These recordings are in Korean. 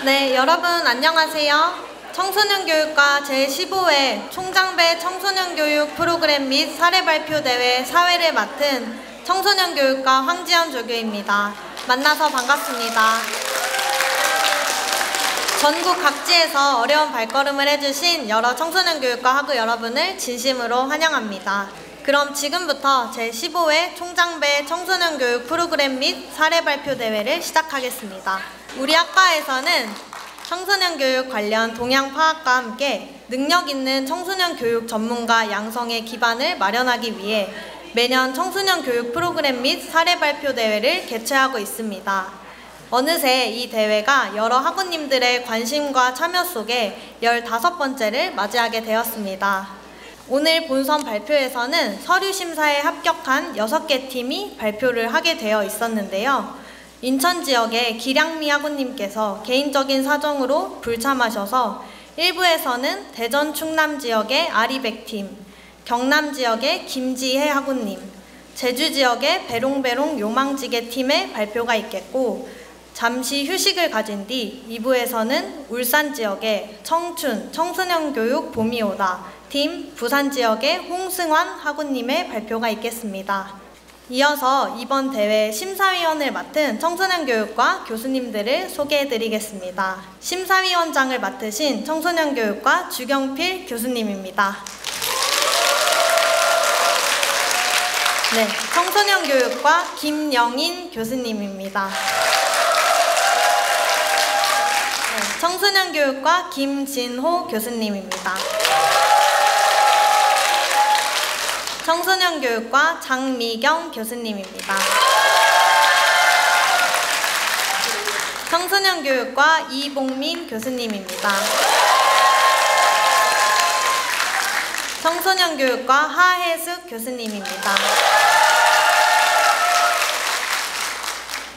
네, 여러분 안녕하세요. 청소년 교육과 제15회 총장배 청소년 교육 프로그램 및 사례 발표 대회 사회를 맡은 청소년 교육과 황지연 조교입니다. 만나서 반갑습니다. 전국 각지에서 어려운 발걸음을 해주신 여러 청소년 교육과 학우 여러분을 진심으로 환영합니다. 그럼 지금부터 제15회 총장배 청소년 교육 프로그램 및 사례 발표 대회를 시작하겠습니다. 우리 학과에서는 청소년 교육 관련 동향 파악과 함께 능력 있는 청소년 교육 전문가 양성의 기반을 마련하기 위해 매년 청소년 교육 프로그램 및 사례 발표 대회를 개최하고 있습니다. 어느새 이 대회가 여러 학우님들의 관심과 참여 속에 15번째를 맞이하게 되었습니다. 오늘 본선 발표에서는 서류 심사에 합격한 6개 팀이 발표를 하게 되어 있었는데요. 인천 지역의 기량미 학우님께서 개인적인 사정으로 불참하셔서 1부에서는 대전 충남 지역의 아리백팀, 경남 지역의 김지혜 학우님, 제주 지역의 베롱베롱 요망지게 팀의 발표가 있겠고, 잠시 휴식을 가진 뒤 2부에서는 울산 지역의 청춘 청소년 교육 봄이 오다 팀, 부산 지역의 홍승환 학우님의 발표가 있겠습니다. 이어서 이번 대회 심사위원을 맡은 청소년 교육과 교수님들을 소개해드리겠습니다. 심사위원장을 맡으신 청소년 교육과 주경필 교수님입니다. 네, 청소년 교육과 김영인 교수님입니다. 네, 청소년 교육과 김진호 교수님입니다. 청소년 교육과 장미경 교수님입니다. 청소년 교육과 이봉민 교수님입니다. 청소년 교육과 하혜숙 교수님입니다.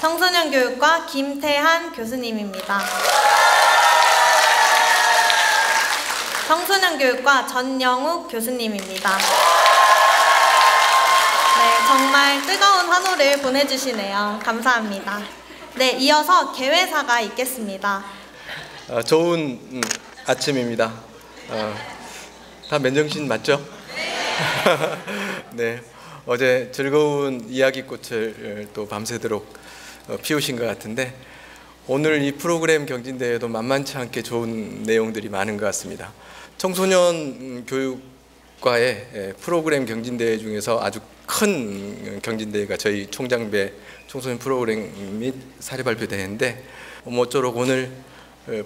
청소년 교육과 김태한 교수님입니다. 청소년 교육과 전영욱 교수님입니다. 네, 정말 뜨거운 환호를 보내주시네요. 감사합니다. 네, 이어서 개회사가 있겠습니다. 좋은 아침입니다. 다 맨정신 맞죠? 네, 어제 즐거운 이야기꽃을 또 밤새도록 피우신 것 같은데 오늘 이 프로그램 경진대회도 만만치 않게 좋은 내용들이 많은 것 같습니다. 청소년 교육과의 프로그램 경진대회 중에서 아주 큰 경진대회가 저희 총장배 청소년 프로그램 및 사례 발표 대회인데 모쪼록 오늘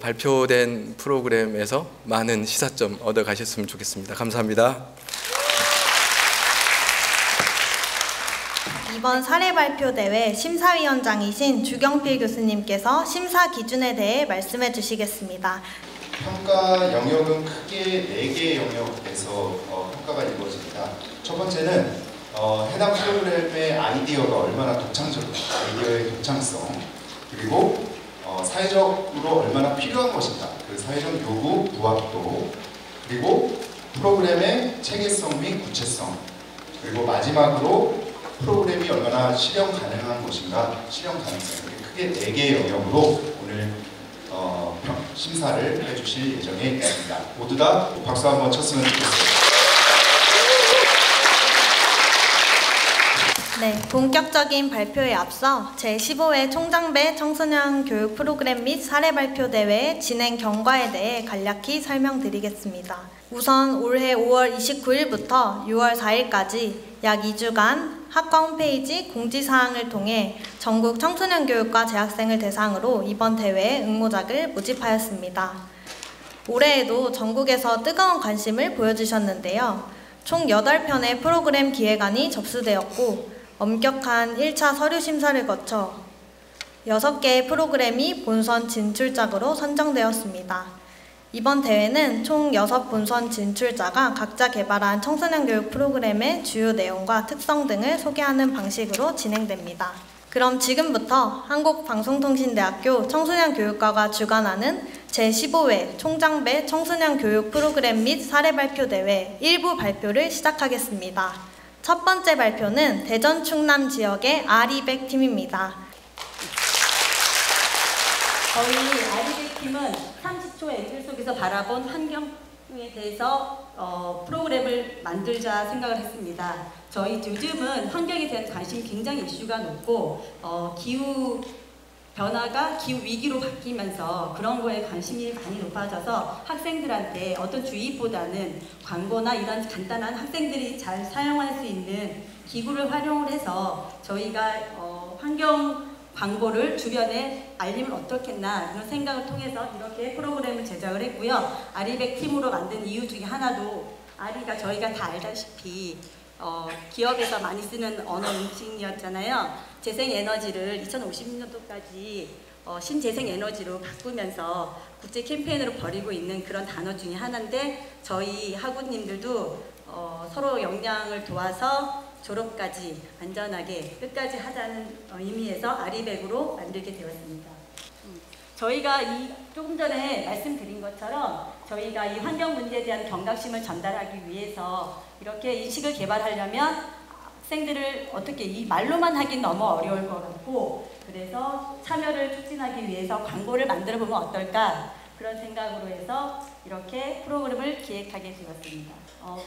발표된 프로그램에서 많은 시사점 얻어 가셨으면 좋겠습니다. 감사합니다. 이번 사례 발표 대회 심사위원장이신 주경필 교수님께서 심사 기준에 대해 말씀해 주시겠습니다. 평가 영역은 크게 4개의 영역에서 평가가 이루어집니다. 첫 번째는 해당 프로그램의 아이디어가 얼마나 독창적인가, 아이디어의 독창성, 그리고 사회적으로 얼마나 필요한 것인가, 그 사회적 요구, 부합도, 그리고 프로그램의 체계성 및 구체성, 그리고 마지막으로 프로그램이 얼마나 실현 가능한 것인가, 실현 가능성, 이렇게 크게 4개의 영역으로 오늘 심사를 해주실 예정에 있습니다. 모두 다 박수 한번 쳤으면 좋겠습니다. 네, 본격적인 발표에 앞서 제15회 총장배 청소년 교육 프로그램 및 사례 발표 대회 진행 경과에 대해 간략히 설명드리겠습니다. 우선 올해 5월 29일부터 6월 4일까지 약 2주간 학과 홈페이지 공지사항을 통해 전국 청소년 교육과 재학생을 대상으로 이번 대회에 응모작을 모집하였습니다. 올해에도 전국에서 뜨거운 관심을 보여주셨는데요. 총 8편의 프로그램 기획안이 접수되었고 엄격한 1차 서류 심사를 거쳐 6개의 프로그램이 본선 진출작으로 선정되었습니다. 이번 대회는 총 6본선 진출자가 각자 개발한 청소년 교육 프로그램의 주요 내용과 특성 등을 소개하는 방식으로 진행됩니다. 그럼 지금부터 한국방송통신대학교 청소년교육과가 주관하는 제15회 총장배 청소년 교육 프로그램 및 사례 발표 대회 1부 발표를 시작하겠습니다. 첫 번째 발표는 대전 충남 지역의 아리백 팀입니다. 저희 아리백 팀은 30초 앵글 속에서 바라본 환경에 대해서 프로그램을 만들자 생각을 했습니다. 저희 요즘은 환경에 대한 관심이 굉장히 이슈가 높고 기후 변화가 기후 위기로 바뀌면서 그런 거에 관심이 많이 높아져서 학생들한테 어떤 주의보다는 광고나 이런 간단한 학생들이 잘 사용할 수 있는 기구를 활용을 해서 저희가 환경 광고를 주변에 알리면 어떻겠나 이런 생각을 통해서 이렇게 프로그램을 제작을 했고요. 아리백 팀으로 만든 이유 중에 하나도 아리가 저희가 다 알다시피 기업에서 많이 쓰는 언어 인식이었잖아요. 재생에너지를 2050년도까지 신재생에너지로 바꾸면서 국제 캠페인으로 벌이고 있는 그런 단어 중에 하나인데 저희 학우님들도 서로 역량을 도와서 졸업까지 안전하게 끝까지 하자는 의미에서 아리백으로 만들게 되었습니다. 저희가 조금 전에 말씀드린 것처럼 저희가 이 환경 문제에 대한 경각심을 전달하기 위해서 이렇게 인식을 개발하려면 학생들을 어떻게 이 말로만 하긴 너무 어려울 것 같고 그래서 참여를 촉진하기 위해서 광고를 만들어 보면 어떨까 그런 생각으로 해서 이렇게 프로그램을 기획하게 되었습니다.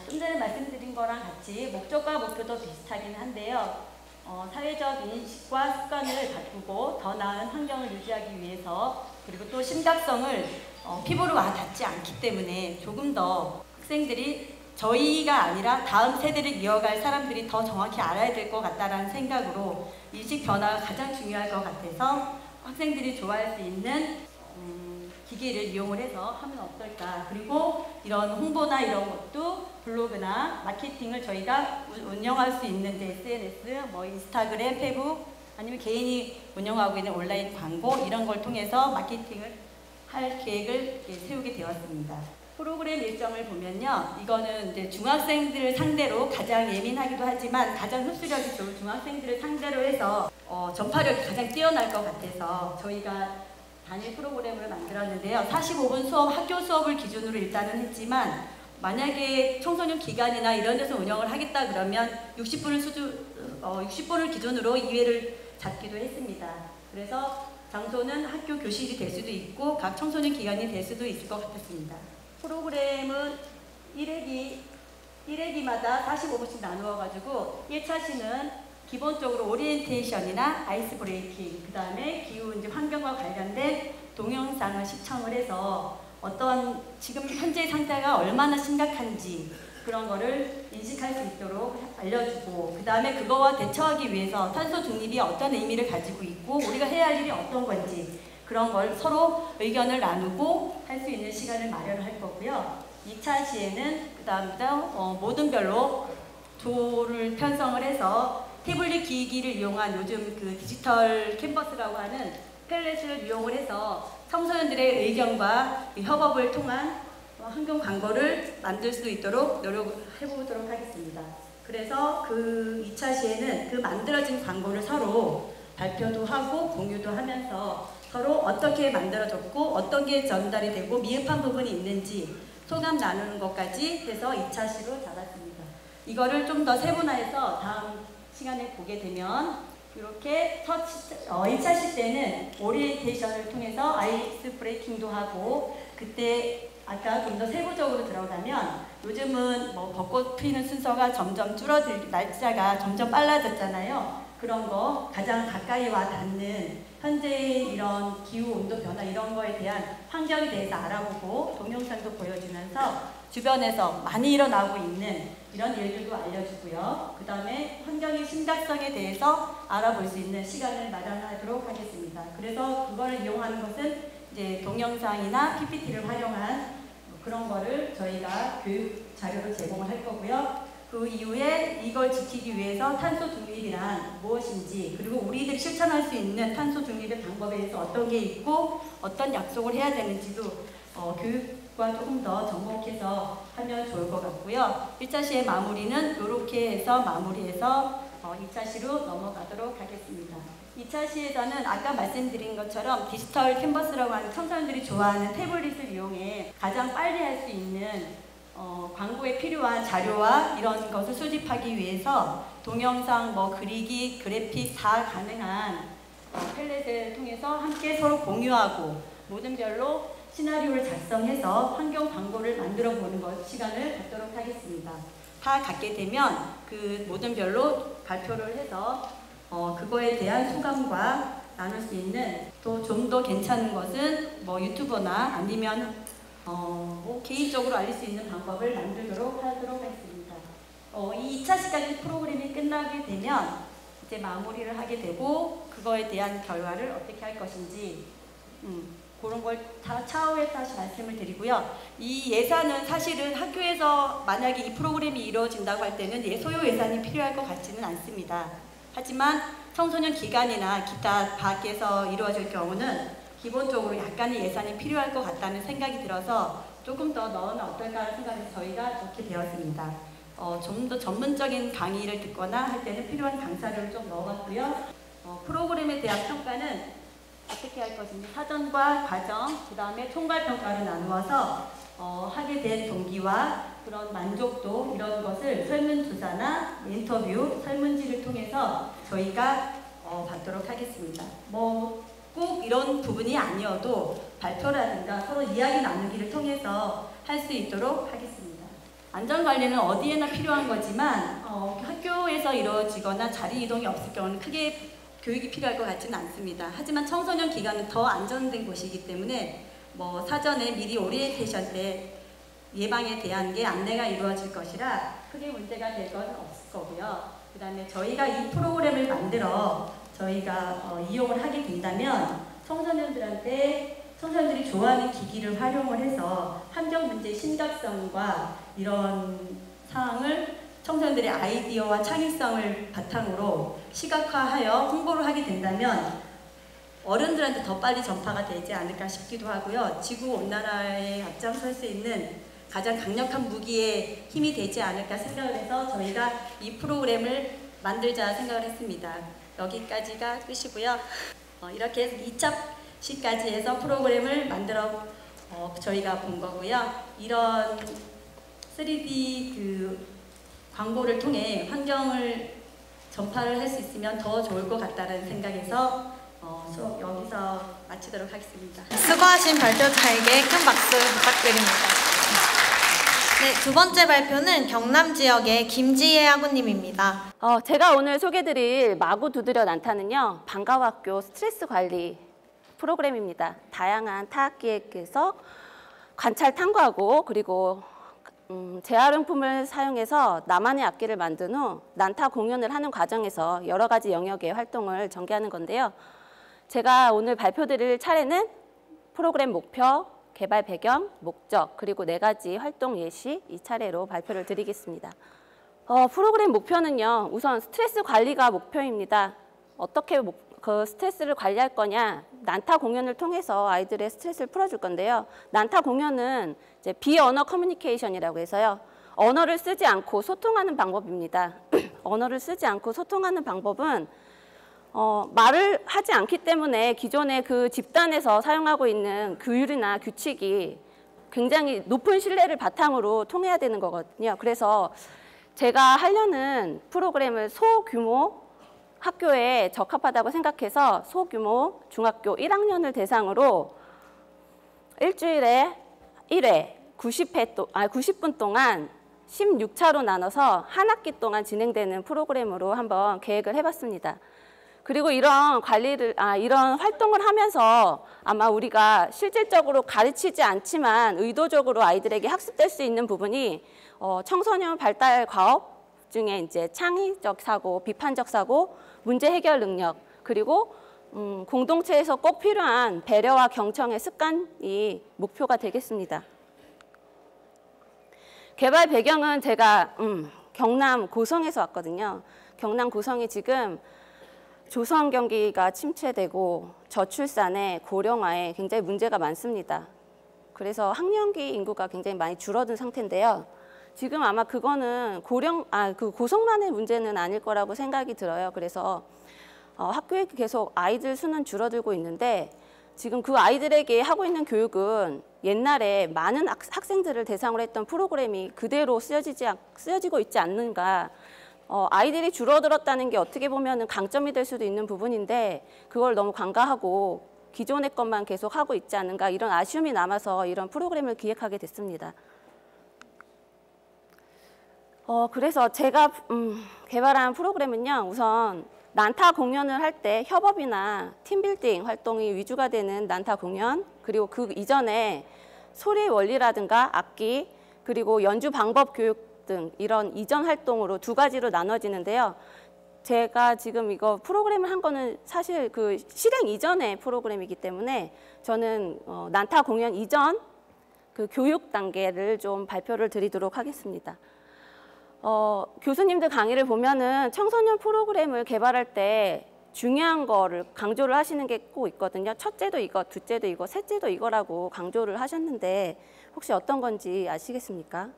좀 전에 말씀드린 거랑 같이 목적과 목표도 비슷하긴 한데요. 사회적 인식과 습관을 바꾸고 더 나은 환경을 유지하기 위해서 그리고 또 심각성을 피부로 와 닿지 않기 때문에 조금 더 학생들이 저희가 아니라 다음 세대를 이어갈 사람들이 더 정확히 알아야 될 것 같다라는 생각으로 인식 변화가 가장 중요할 것 같아서 학생들이 좋아할 수 있는 기기를 이용을 해서 하면 어떨까. 그리고 이런 홍보나 이런 것도 블로그나 마케팅을 저희가 운영할 수 있는데 SNS, 인스타그램, 페이북 아니면 개인이 운영하고 있는 온라인 광고 이런 걸 통해서 마케팅을 할 계획을 세우게 되었습니다. 프로그램 일정을 보면요. 이거는 이제 중학생들을 상대로 가장 예민하기도 하지만 가장 흡수력이 좋은 중학생들을 상대로 해서 전파력이 가장 뛰어날 것 같아서 저희가 단일 프로그램을 만들었는데요. 45분 수업, 학교 수업을 기준으로 일단은 했지만 만약에 청소년 기관이나 이런 데서 운영을 하겠다 그러면 60분을 기준으로 2회를 잡기도 했습니다. 그래서 장소는 학교 교실이 될 수도 있고 각 청소년 기관이 될 수도 있을 것 같았습니다. 프로그램은 1회기마다 45분씩 나누어가지고 1차 시는 기본적으로 오리엔테이션이나 아이스 브레이킹, 그 다음에 기후 이제 환경과 관련된 동영상을 시청을 해서 어떤 지금 현재 상태가 얼마나 심각한지 그런 거를 인식할 수 있도록 알려주고 그 다음에 그거와 대처하기 위해서 탄소 중립이 어떤 의미를 가지고 있고 우리가 해야 할 일이 어떤 건지 그런 걸 서로 의견을 나누고 할 수 있는 시간을 마련을 할 거고요. 2차 시에는 그 다음부터 모든 별로 조를 편성을 해서 태블릿 기기를 이용한 요즘 그 디지털 캔버스라고 하는 펠렛을 이용을 해서 청소년들의 의견과 협업을 통한 환경 광고를 만들 수 있도록 노력해보도록 하겠습니다. 그래서 그 2차 시에는 그 만들어진 광고를 서로 발표도 하고 공유도 하면서 서로 어떻게 만들어졌고 어떤 게 전달이 되고 미흡한 부분이 있는지 소감 나누는 것까지 해서 2차 시로 잡았습니다. 이거를 좀 더 세분화해서 다음 시간에 보게 되면 이렇게 1차 시 때는 오리엔테이션을 통해서 아이스 브레이킹도 하고 그때 아까 좀 더 세부적으로 들어가면 요즘은 벚꽃 피는 순서가 점점 날짜가 점점 빨라졌잖아요. 그런 거 가장 가까이 와 닿는 현재의 이런 기후 온도 변화 이런 거에 대한 환경에 대해서 알아보고 동영상도 보여주면서 주변에서 많이 일어나고 있는 이런 일들도 알려주고요. 그 다음에 환경의 심각성에 대해서 알아볼 수 있는 시간을 마련하도록 하겠습니다. 그래서 그걸 이용하는 것은 이제 동영상이나 PPT를 활용한 그런 거를 저희가 교육 자료를 제공을 할 거고요. 그 이후에 이걸 지키기 위해서 탄소 중립이란 무엇인지 그리고 우리들이 실천할 수 있는 탄소 중립의 방법에 대해서 어떤 게 있고 어떤 약속을 해야 되는지도 교육과 조금 더 접목해서 하면 좋을 것 같고요. 1차 시의 마무리는 이렇게 해서 마무리해서 2차 시로 넘어가도록 하겠습니다. 2차 시에서는 아까 말씀드린 것처럼 디지털 캔버스라고 하는 청소년들이 좋아하는 태블릿을 이용해 가장 빨리 할 수 있는 광고에 필요한 자료와 이런 것을 수집하기 위해서 동영상, 그리기, 그래픽 다 가능한 펠렛을 통해서 함께 서로 공유하고 모든별로 시나리오를 작성해서 환경 광고를 만들어 보는 것 시간을 갖도록 하겠습니다. 다 갖게 되면 그 모든별로 발표를 해서 그거에 대한 소감과 나눌 수 있는, 또 좀 더 괜찮은 것은 뭐 유튜버나 아니면 뭐 개인적으로 알릴 수 있는 방법을 만들도록 하도록 하겠습니다. 이 2차 시간 프로그램이 끝나게 되면 이제 마무리를 하게 되고, 그거에 대한 결과를 어떻게 할 것인지 그런 걸 다 차후에 다시 말씀을 드리고요. 이 예산은 사실은 학교에서 만약에 이 프로그램이 이루어진다고 할 때는 소요 예산이 필요할 것 같지는 않습니다. 하지만 청소년 기관이나 기타 밖에서 이루어질 경우는 기본적으로 약간의 예산이 필요할 것 같다는 생각이 들어서 조금 더 넣으면 어떨까 생각해서 저희가 이렇게 되었습니다. 좀 더 전문적인 강의를 듣거나 할 때는 필요한 강사를 좀 넣었고요. 프로그램에 대한 평가는 어떻게 할 것인지 사전과 과정, 그 다음에 총괄평가로 나누어서 하게 된 동기와 그런 만족도, 이런 것을 설문조사나 인터뷰, 설문지를 통해서 저희가 받도록 하겠습니다. 뭐 꼭 이런 부분이 아니어도 발표라든가 서로 이야기 나누기를 통해서 할 수 있도록 하겠습니다. 안전관리는 어디에나 필요한 거지만 학교에서 이루어지거나 자리 이동이 없을 경우는 크게 교육이 필요할 것 같지는 않습니다. 하지만 청소년 기관은 더 안전된 곳이기 때문에 뭐 사전에 미리 오리엔테이션 때 예방에 대한 게 안내가 이루어질 것이라 크게 문제가 될 건 없을 거고요. 그 다음에 저희가 이 프로그램을 만들어 저희가 이용을 하게 된다면 청소년들이 좋아하는 기기를 활용을 해서 환경 문제의 심각성과 이런 사항을 청소년들의 아이디어와 창의성을 바탕으로 시각화하여 홍보를 하게 된다면 어른들한테 더 빨리 전파가 되지 않을까 싶기도 하고요. 지구온난화에 앞장설 수 있는 가장 강력한 무기의 힘이 되지 않을까 생각을 해서 저희가 이 프로그램을 만들자 생각을 했습니다. 여기까지가 끝이고요. 이렇게 해서 2차 시까지 해서 프로그램을 만들어 저희가 본 거고요. 이런 3D 그 광고를 통해 환경을 전파를 할 수 있으면 더 좋을 것 같다는 생각에서 수업 여기서 마치도록 하겠습니다. 수고하신 발표자에게 큰 박수 부탁드립니다. 네, 두 번째 발표는 경남 지역의 김지혜 학우님입니다. 제가 오늘 소개드릴 마구 두드려 난타는요, 방과후학교 스트레스 관리 프로그램입니다. 다양한 타학기획에서 관찰 탐구하고, 그리고 재활용품을 사용해서 나만의 악기를 만든 후 난타 공연을 하는 과정에서 여러 가지 영역의 활동을 전개하는 건데요. 제가 오늘 발표드릴 차례는 프로그램 목표, 개발 배경, 목적, 그리고 4가지 활동 예시 이 차례로 발표를 드리겠습니다. 프로그램 목표는요, 우선 스트레스 관리가 목표입니다. 어떻게 그 스트레스를 관리할 거냐, 난타 공연을 통해서 아이들의 스트레스를 풀어줄 건데요. 난타 공연은 이제 비언어 커뮤니케이션이라고 해서요, 언어를 쓰지 않고 소통하는 방법입니다. 언어를 쓰지 않고 소통하는 방법은 말을 하지 않기 때문에 기존의 그 집단에서 사용하고 있는 규율이나 규칙이 굉장히 높은 신뢰를 바탕으로 통해야 되는 거거든요. 그래서 제가 하려는 프로그램을 소규모 학교에 적합하다고 생각해서 소규모 중학교 1학년을 대상으로 일주일에 1회 90분 동안 16차로 나눠서 한 학기 동안 진행되는 프로그램으로 한번 계획을 해봤습니다. 그리고 이런 이런 활동을 하면서 아마 우리가 실질적으로 가르치지 않지만 의도적으로 아이들에게 학습될 수 있는 부분이 청소년 발달 과업 중에 이제 창의적 사고, 비판적 사고, 문제 해결 능력, 그리고 공동체에서 꼭 필요한 배려와 경청의 습관이 목표가 되겠습니다. 개발 배경은 제가 경남 고성에서 왔거든요. 경남 고성이 지금 조성 경기가 침체되고 저출산에 고령화에 굉장히 문제가 많습니다. 그래서 학령기 인구가 굉장히 많이 줄어든 상태인데요. 지금 아마 그거는 그 고성만의 문제는 아닐 거라고 생각이 들어요. 그래서 학교에 계속 아이들 수는 줄어들고 있는데 지금 그 아이들에게 하고 있는 교육은 옛날에 많은 학생들을 대상으로 했던 프로그램이 그대로 쓰여지고 있지 않는가. 아이들이 줄어들었다는 게 어떻게 보면 강점이 될 수도 있는 부분인데 그걸 너무 간과하고 기존의 것만 계속 하고 있지 않은가 이런 아쉬움이 남아서 이런 프로그램을 기획하게 됐습니다. 그래서 제가 개발한 프로그램은요, 우선 난타 공연을 할 때 협업이나 팀빌딩 활동이 위주가 되는 난타 공연, 그리고 그 이전에 소리 원리라든가 악기, 그리고 연주 방법 교육 등 이런 이전 활동으로 두 가지로 나눠지는데요. 제가 지금 이거 프로그램을 한 거는 사실 그 실행 이전의 프로그램이기 때문에 저는 난타 공연 이전 그 교육 단계를 좀 발표를 드리도록 하겠습니다. 교수님들 강의를 보면은 청소년 프로그램을 개발할 때 중요한 거를 강조를 하시는 게 꼭 있거든요. 첫째도 이거, 둘째도 이거, 셋째도 이거라고 강조를 하셨는데 혹시 어떤 건지 아시겠습니까?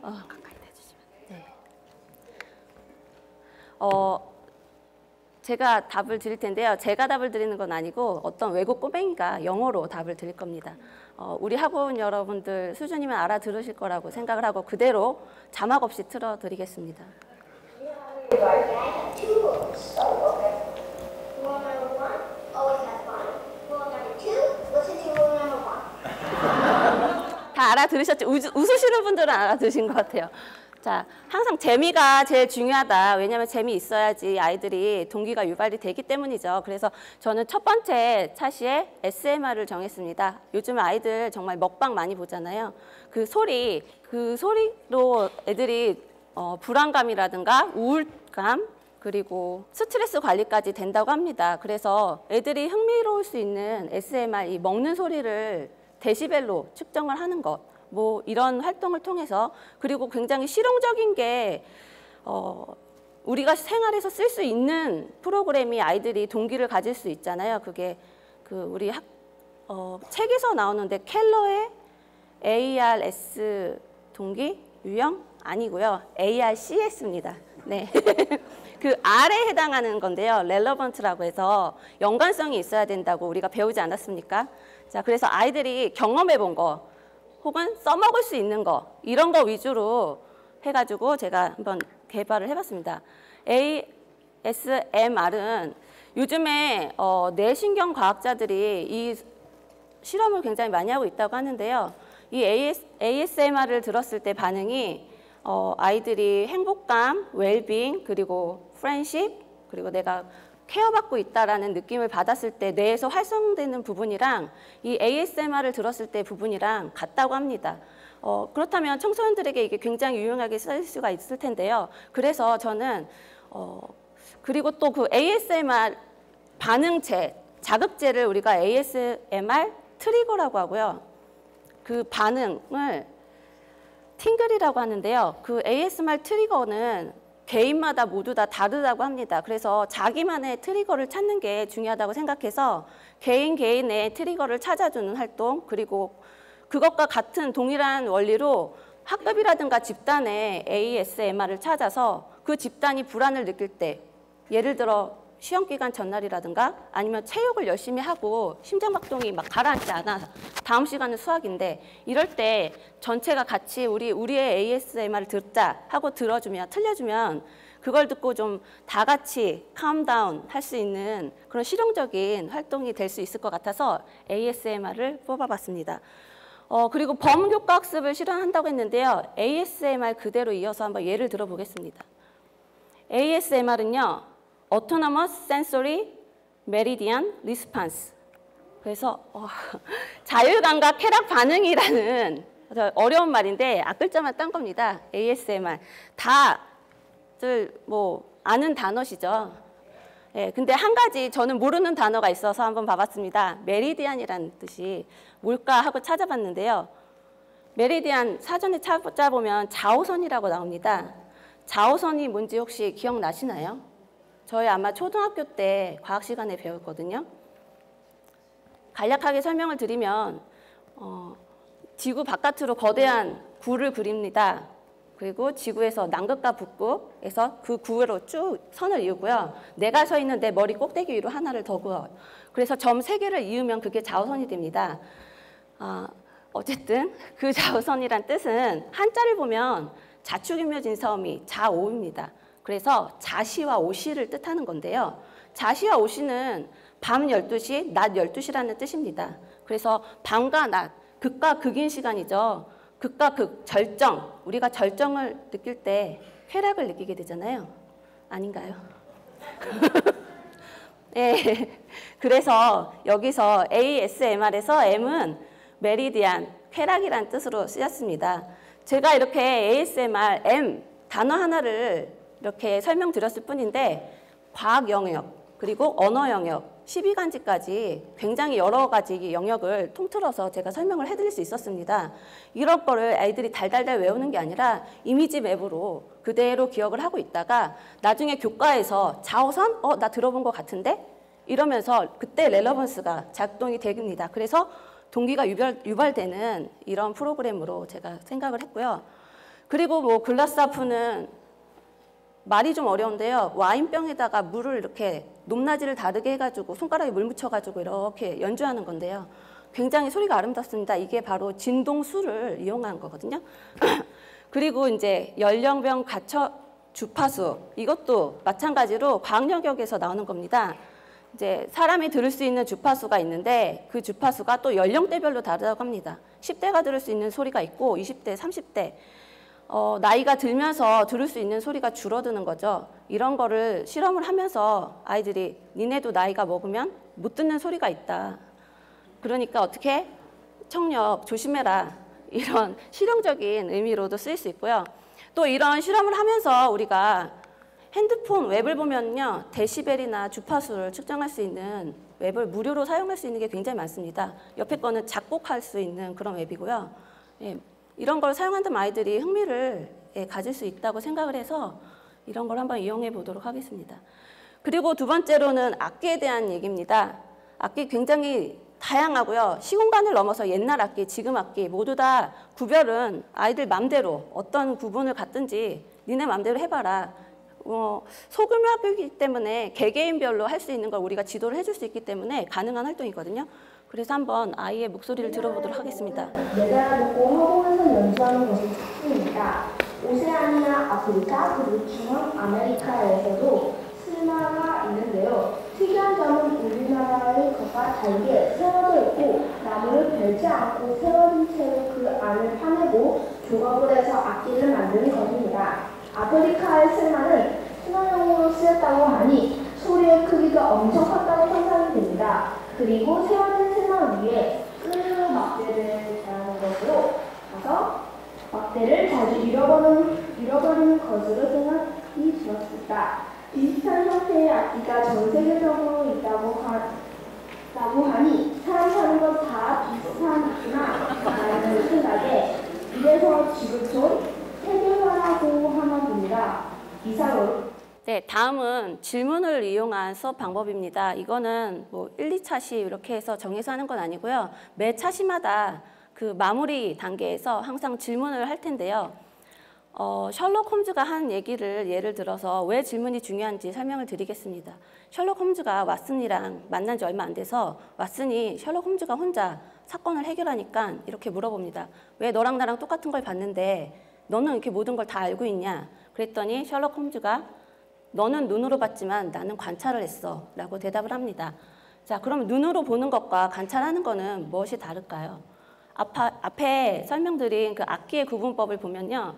가까이 대주시면. 네. 제가 답을 드릴 텐데요. 제가 답을 드리는 건 아니고 어떤 외국 꼬맹이가 영어로 답을 드릴 겁니다. 우리 학원 여러분들 수준이면 알아들으실 거라고 생각을 하고 그대로 자막 없이 틀어드리겠습니다. 다 알아들으셨죠? 웃으시는 분들은 알아들으신 것 같아요. 자, 항상 재미가 제일 중요하다. 왜냐하면 재미있어야지 아이들이 동기가 유발이 되기 때문이죠. 그래서 저는 첫 번째 차시에 SMR을 정했습니다. 요즘 아이들 정말 먹방 많이 보잖아요. 그 소리로 애들이 불안감이라든가 우울감, 그리고 스트레스 관리까지 된다고 합니다. 그래서 애들이 흥미로울 수 있는 SMR, 이 먹는 소리를 데시벨로 측정을 하는 것, 뭐 이런 활동을 통해서, 그리고 굉장히 실용적인 게 우리가 생활에서 쓸 수 있는 프로그램이 아이들이 동기를 가질 수 있잖아요. 그게 그 우리 책에서 나오는데 켈러의 ARS 동기 유형 아니고요. ARCS입니다. 네. 그 R에 해당하는 건데요. relevant라고 해서 연관성이 있어야 된다고 우리가 배우지 않았습니까? 자, 그래서 아이들이 경험해 본 거, 혹은 써먹을 수 있는 거, 이런 거 위주로 해가지고 제가 한번 개발을 해봤습니다. ASMR은 요즘에 뇌신경 과학자들이 이 실험을 굉장히 많이 하고 있다고 하는데요. 이 ASMR을 들었을 때 반응이 아이들이 행복감, 웰빙, 그리고 프렌십, 그리고 내가 케어받고 있다라는 느낌을 받았을 때 뇌에서 활성되는 부분이랑 이 ASMR을 들었을 때 부분이랑 같다고 합니다. 그렇다면 청소년들에게 이게 굉장히 유용하게 쓰일 수가 있을 텐데요. 그래서 저는 그리고 또 그 ASMR 반응체, 자극제를 우리가 ASMR 트리거라고 하고요. 그 반응을 팅글이라고 하는데요. 그 ASMR 트리거는 개인마다 모두 다 다르다고 합니다. 그래서 자기만의 트리거를 찾는 게 중요하다고 생각해서 개인의 트리거를 찾아주는 활동, 그리고 그것과 같은 동일한 원리로 학급이라든가 집단의 ASMR을 찾아서 그 집단이 불안을 느낄 때, 예를 들어 시험기간 전날이라든가 아니면 체육을 열심히 하고 심장박동이 막 가라앉지 않아, 다음 시간은 수학인데 이럴 때 전체가 같이 우리의 ASMR을 듣자 하고 들어주면, 틀려주면 그걸 듣고 좀 다 같이 캄다운 할 수 있는 그런 실용적인 활동이 될 수 있을 것 같아서 ASMR을 뽑아봤습니다. 그리고 범교과 학습을 실현한다고 했는데요. ASMR 그대로 이어서 한번 예를 들어보겠습니다. ASMR은요. Autonomous Sensory Meridian Response. 그래서 자율감각 쾌락 반응이라는 어려운 말인데 앞글자만 딴 겁니다. ASMR. 다들 뭐 아는 단어시죠. 예, 근데 한 가지 저는 모르는 단어가 있어서 한번 봐봤습니다. 메리디안이라는 뜻이 뭘까 하고 찾아봤는데요. 메리디안 사전에 찾아보면 좌우선이라고 나옵니다. 좌우선이 뭔지 혹시 기억나시나요? 저희 아마 초등학교 때 과학 시간에 배웠거든요. 간략하게 설명을 드리면 지구 바깥으로 거대한 구를 그립니다. 그리고 지구에서 남극과 북극에서 그 구로 쭉 선을 이루고요. 내가 서 있는 내 머리 꼭대기 위로 하나를 더 그어요. 그래서 점 3개를 이으면 그게 좌우선이 됩니다. 어쨌든 그 좌우선이란 뜻은 한자를 보면 자축인묘진서음이 좌오입니다. 그래서 자시와 오시를 뜻하는 건데요. 자시와 오시는 밤 12시, 낮 12시라는 뜻입니다. 그래서 밤과 낮, 극과 극인 시간이죠. 극과 극, 절정. 우리가 절정을 느낄 때 쾌락을 느끼게 되잖아요. 아닌가요? 네. 그래서 여기서 ASMR에서 M은 메리디안, 쾌락이라는 뜻으로 쓰였습니다. 제가 이렇게 ASMR, M 단어 하나를 이렇게 설명드렸을 뿐인데 과학 영역, 그리고 언어 영역, 12간지까지 굉장히 여러 가지 영역을 통틀어서 제가 설명을 해드릴 수 있었습니다. 이런 거를 아이들이 달달달 외우는 게 아니라 이미지 맵으로 그대로 기억을 하고 있다가 나중에 교과에서 자어선? 나 들어본 것 같은데? 이러면서 그때 렐러번스가 작동이 됩니다. 그래서 동기가 유발되는 이런 프로그램으로 제가 생각을 했고요. 그리고 뭐 글라스하프는 말이 좀 어려운데요. 와인병에다가 물을 이렇게 높낮이를 다르게 해가지고 손가락에 물 묻혀가지고 이렇게 연주하는 건데요. 굉장히 소리가 아름답습니다. 이게 바로 진동수를 이용한 거거든요. 그리고 이제 연령별 가처 주파수, 이것도 마찬가지로 과학 영역에서 나오는 겁니다. 이제 사람이 들을 수 있는 주파수가 있는데 그 주파수가 또 연령대별로 다르다고 합니다. 10대가 들을 수 있는 소리가 있고 20대, 30대 나이가 들면서 들을 수 있는 소리가 줄어드는 거죠. 이런 거를 실험을 하면서 아이들이 니네도 나이가 먹으면 못 듣는 소리가 있다. 그러니까 어떻게 청력 조심해라. 이런 실용적인 의미로도 쓰일 수 있고요. 또 이런 실험을 하면서 우리가 핸드폰 웹을 보면요. 데시벨이나 주파수를 측정할 수 있는 웹을 무료로 사용할 수 있는 게 굉장히 많습니다. 옆에 거는 작곡할 수 있는 그런 웹이고요. 예, 이런 걸 사용한다면 아이들이 흥미를 가질 수 있다고 생각을 해서 이런 걸 한번 이용해 보도록 하겠습니다. 그리고 두 번째로는 악기에 대한 얘기입니다. 악기 굉장히 다양하고요. 시공간을 넘어서 옛날 악기, 지금 악기 모두 다 구별은 아이들 맘대로 어떤 구분을 갖든지 니네 맘대로 해봐라. 소규모 학교이기 때문에 개개인별로 할 수 있는 걸 우리가 지도를 해줄 수 있기 때문에 가능한 활동이거든요. 그래서 한번 아이의 목소리를 들어보도록 하겠습니다. 내달아보고 허공에서 연주하는 것을 찾습니다. 오세아니아, 아프리카, 그리고 중앙아메리카에서도 슬마가 있는데요. 특이한 점은 우리나라의 것과 다르게 세워져 있고 나무를 벨지 않고 세워진 채로 그 안을 파내고 조각을 해서 악기를 만드는 것입니다. 아프리카의 슬마는 순환형으로 쓰였다고 하니 소리의 크기가 엄청 컸다고 상상이 됩니다. 그리고 세워진 슬마 위에 끈으로 막대를 달아놓은 것으로 봐서 막대를 자주 잃어버리는 것으로 생각이 들었습니다. 비슷한 형태의 악기가 전 세계적으로 있다고 하니 사람 사는 것 다 비슷하구나 라는 생각에 이래서 지구촌 세계화라고 하나 봅니다. 이상으로. 네, 다음은 질문을 이용한 수업 방법입니다. 이거는 뭐 1, 2차시 이렇게 해서 정해서 하는 건 아니고요. 매 차시마다 그 마무리 단계에서 항상 질문을 할 텐데요. 셜록 홈즈가 한 얘기를 예를 들어서 왜 질문이 중요한지 설명을 드리겠습니다. 셜록 홈즈가 왓슨이랑 만난 지 얼마 안 돼서 왓슨이 셜록 홈즈가 혼자 사건을 해결하니까 이렇게 물어봅니다. 왜 너랑 나랑 똑같은 걸 봤는데 너는 이렇게 모든 걸 다 알고 있냐? 그랬더니 셜록 홈즈가 너는 눈으로 봤지만 나는 관찰을 했어 라고 대답을 합니다. 자, 그럼 눈으로 보는 것과 관찰하는 거는 무엇이 다를까요? 앞에 설명드린 그 악기의 구분법을 보면요.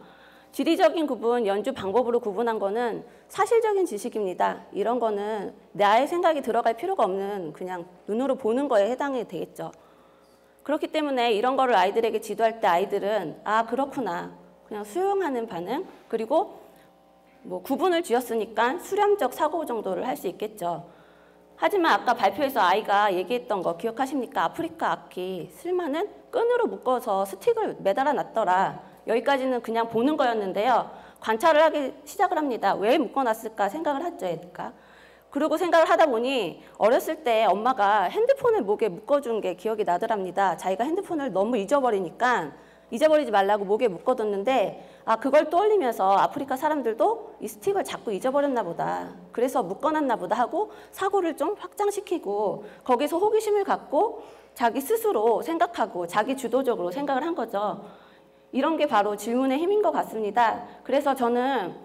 지리적인 구분, 연주 방법으로 구분한 거는 사실적인 지식입니다. 이런 거는 나의 생각이 들어갈 필요가 없는 그냥 눈으로 보는 거에 해당이 되겠죠. 그렇기 때문에 이런 거를 아이들에게 지도할 때 아이들은 아, 그렇구나. 그냥 수용하는 반응, 그리고 뭐 구분을 지었으니까 수렴적 사고 정도를 할 수 있겠죠. 하지만 아까 발표에서 아이가 얘기했던 거 기억하십니까? 아프리카 악기 슬마는 끈으로 묶어서 스틱을 매달아 놨더라. 여기까지는 그냥 보는 거였는데요. 관찰을 하기 시작을 합니다. 왜 묶어놨을까 생각을 하죠, 애가. 그리고 생각을 하다 보니 어렸을 때 엄마가 핸드폰을 목에 묶어준 게 기억이 나더랍니다. 자기가 핸드폰을 너무 잊어버리니까 잊어버리지 말라고 목에 묶어뒀는데 아, 그걸 떠올리면서 아프리카 사람들도 이 스틱을 자꾸 잊어버렸나 보다. 그래서 묶어놨나 보다 하고 사고를 좀 확장시키고 거기서 호기심을 갖고 자기 스스로 생각하고 자기 주도적으로 생각을 한 거죠. 이런 게 바로 질문의 힘인 것 같습니다. 그래서 저는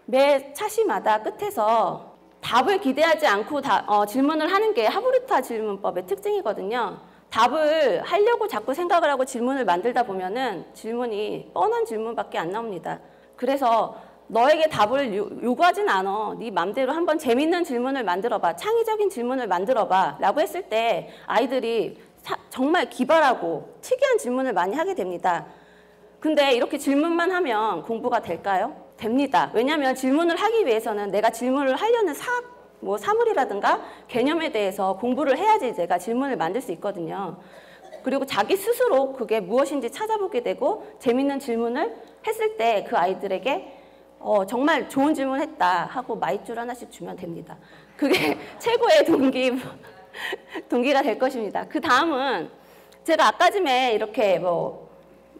매 차시마다 끝에서 답을 기대하지 않고 질문을 하는 게 하브루타 질문법의 특징이거든요. 답을 하려고 자꾸 생각을 하고 질문을 만들다 보면은 질문이 뻔한 질문밖에 안 나옵니다. 그래서 너에게 답을 요구하진 않아. 네 맘대로 한번 재밌는 질문을 만들어봐. 창의적인 질문을 만들어봐. 라고 했을 때 아이들이 정말 기발하고 특이한 질문을 많이 하게 됩니다. 근데 이렇게 질문만 하면 공부가 될까요? 됩니다. 왜냐하면 질문을 하기 위해서는 내가 질문을 하려는 사물이라든가 개념에 대해서 공부를 해야지 내가 질문을 만들 수 있거든요. 그리고 자기 스스로 그게 무엇인지 찾아보게 되고 재밌는 질문을 했을 때 그 아이들에게 정말 좋은 질문 했다 하고 마이쮸를 하나씩 주면 됩니다. 그게 최고의 동기가 될 것입니다. 그 다음은 제가 아까쯤에 이렇게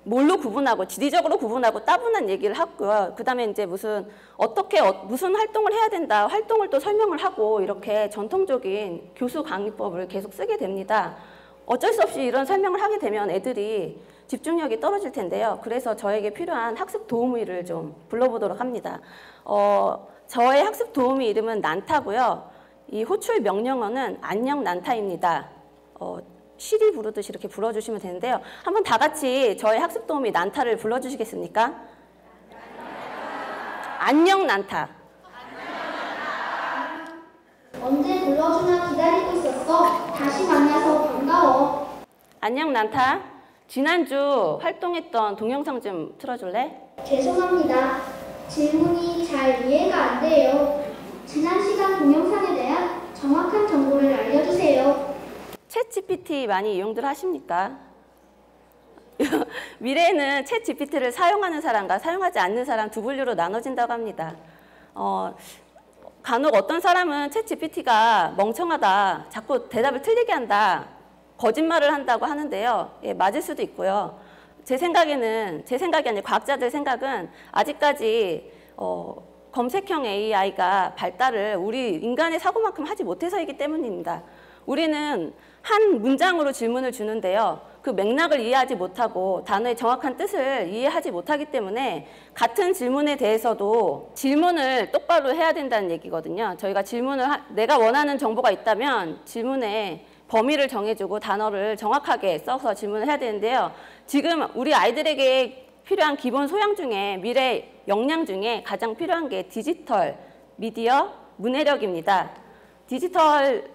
뭘로 구분하고 지리적으로 구분하고 따분한 얘기를 하고요. 그 다음에 이제 무슨 활동을 해야 된다 활동을 또 설명을 하고 이렇게 전통적인 교수 강의법을 계속 쓰게 됩니다. 어쩔 수 없이 이런 설명을 하게 되면 애들이 집중력이 떨어질 텐데요. 그래서 저에게 필요한 학습 도우미를 좀 불러보도록 합니다. 저의 학습 도우미 이름은 난타고요. 이 호출 명령어는 안녕 난타입니다. 시리 부르듯이 이렇게 불러주시면 되는데요. 한번 다 같이 저의 학습 도우미 난타를 불러주시겠습니까? 안녕 난타. 언제 불러주나 기다리고 있었어. 다시 만나서 반가워. 안녕 난타. 지난주 활동했던 동영상 좀 틀어줄래? 죄송합니다. 질문이 잘 이해가 안 돼요. 지난 시간 동영상에 대한 정확한 정보를 알려주세요. 챗 GPT 많이 이용들 하십니까? 미래에는 챗 GPT를 사용하는 사람과 사용하지 않는 사람 두 분류로 나눠진다고 합니다. 간혹 어떤 사람은 챗 GPT가 멍청하다, 자꾸 대답을 틀리게 한다, 거짓말을 한다고 하는데요. 예, 맞을 수도 있고요. 제 생각이 아니라 과학자들 생각은 아직까지 검색형 AI가 발달을 우리 인간의 사고만큼 하지 못해서이기 때문입니다. 우리는 한 문장으로 질문을 주는데요. 그 맥락을 이해하지 못하고 단어의 정확한 뜻을 이해하지 못하기 때문에 같은 질문에 대해서도 질문을 똑바로 해야 된다는 얘기거든요. 저희가 내가 원하는 정보가 있다면 질문에 범위를 정해주고 단어를 정확하게 써서 질문을 해야 되는데요. 지금 우리 아이들에게 필요한 기본 소양 중에 미래 역량 중에 가장 필요한 게 디지털, 미디어, 문해력입니다. 디지털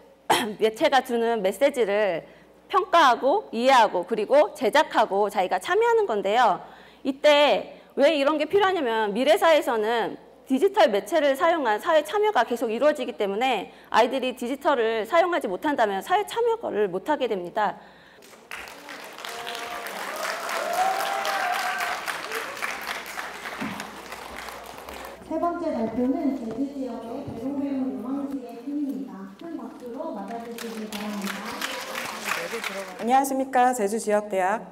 매체가 주는 메시지를 평가하고 이해하고 그리고 제작하고 자기가 참여하는 건데요. 이때 왜 이런 게 필요하냐면 미래 사회에서는 디지털 매체를 사용한 사회 참여가 계속 이루어지기 때문에 아이들이 디지털을 사용하지 못한다면 사회 참여를 못하게 됩니다. 세 번째 발표는 제주 지역의 배롱배롱 요망지의 팀입니다. 큰 박수로 맞아주시기 바랍니다. 안녕하십니까. 제주지역대학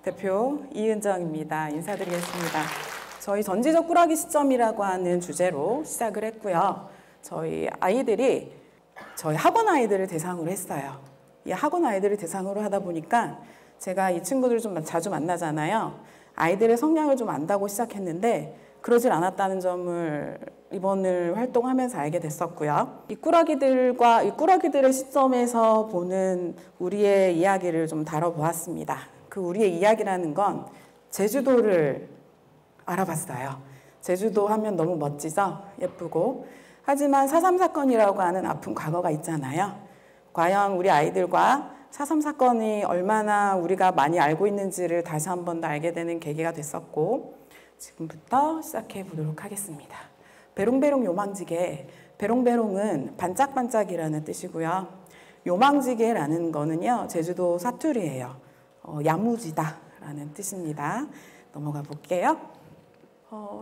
대표 이은정입니다. 인사드리겠습니다. 저희 전지적 꾸러기 시점이라고 하는 주제로 시작을 했고요. 저희 아이들이 저희 학원 아이들을 대상으로 했어요. 이 학원 아이들을 대상으로 하다 보니까 제가 이 친구들을 좀 자주 만나잖아요. 아이들의 성향을 좀 안다고 시작했는데 그러질 않았다는 점을 이번을 활동하면서 알게 됐었고요. 이 꾸러기들의 시점에서 보는 우리의 이야기를 좀 다뤄보았습니다. 그 우리의 이야기라는 건 제주도를 알아봤어요. 제주도 하면 너무 멋지죠? 예쁘고. 하지만 4.3 사건이라고 하는 아픈 과거가 있잖아요. 과연 우리 아이들과 4.3 사건이 얼마나 우리가 많이 알고 있는지를 다시 한 번 더 알게 되는 계기가 됐었고 지금부터 시작해 보도록 하겠습니다. 배롱배롱 요망지게, 배롱배롱은 반짝반짝이라는 뜻이고요. 요망지게라는 거는요, 제주도 사투리예요. 야무지다라는 뜻입니다. 넘어가 볼게요.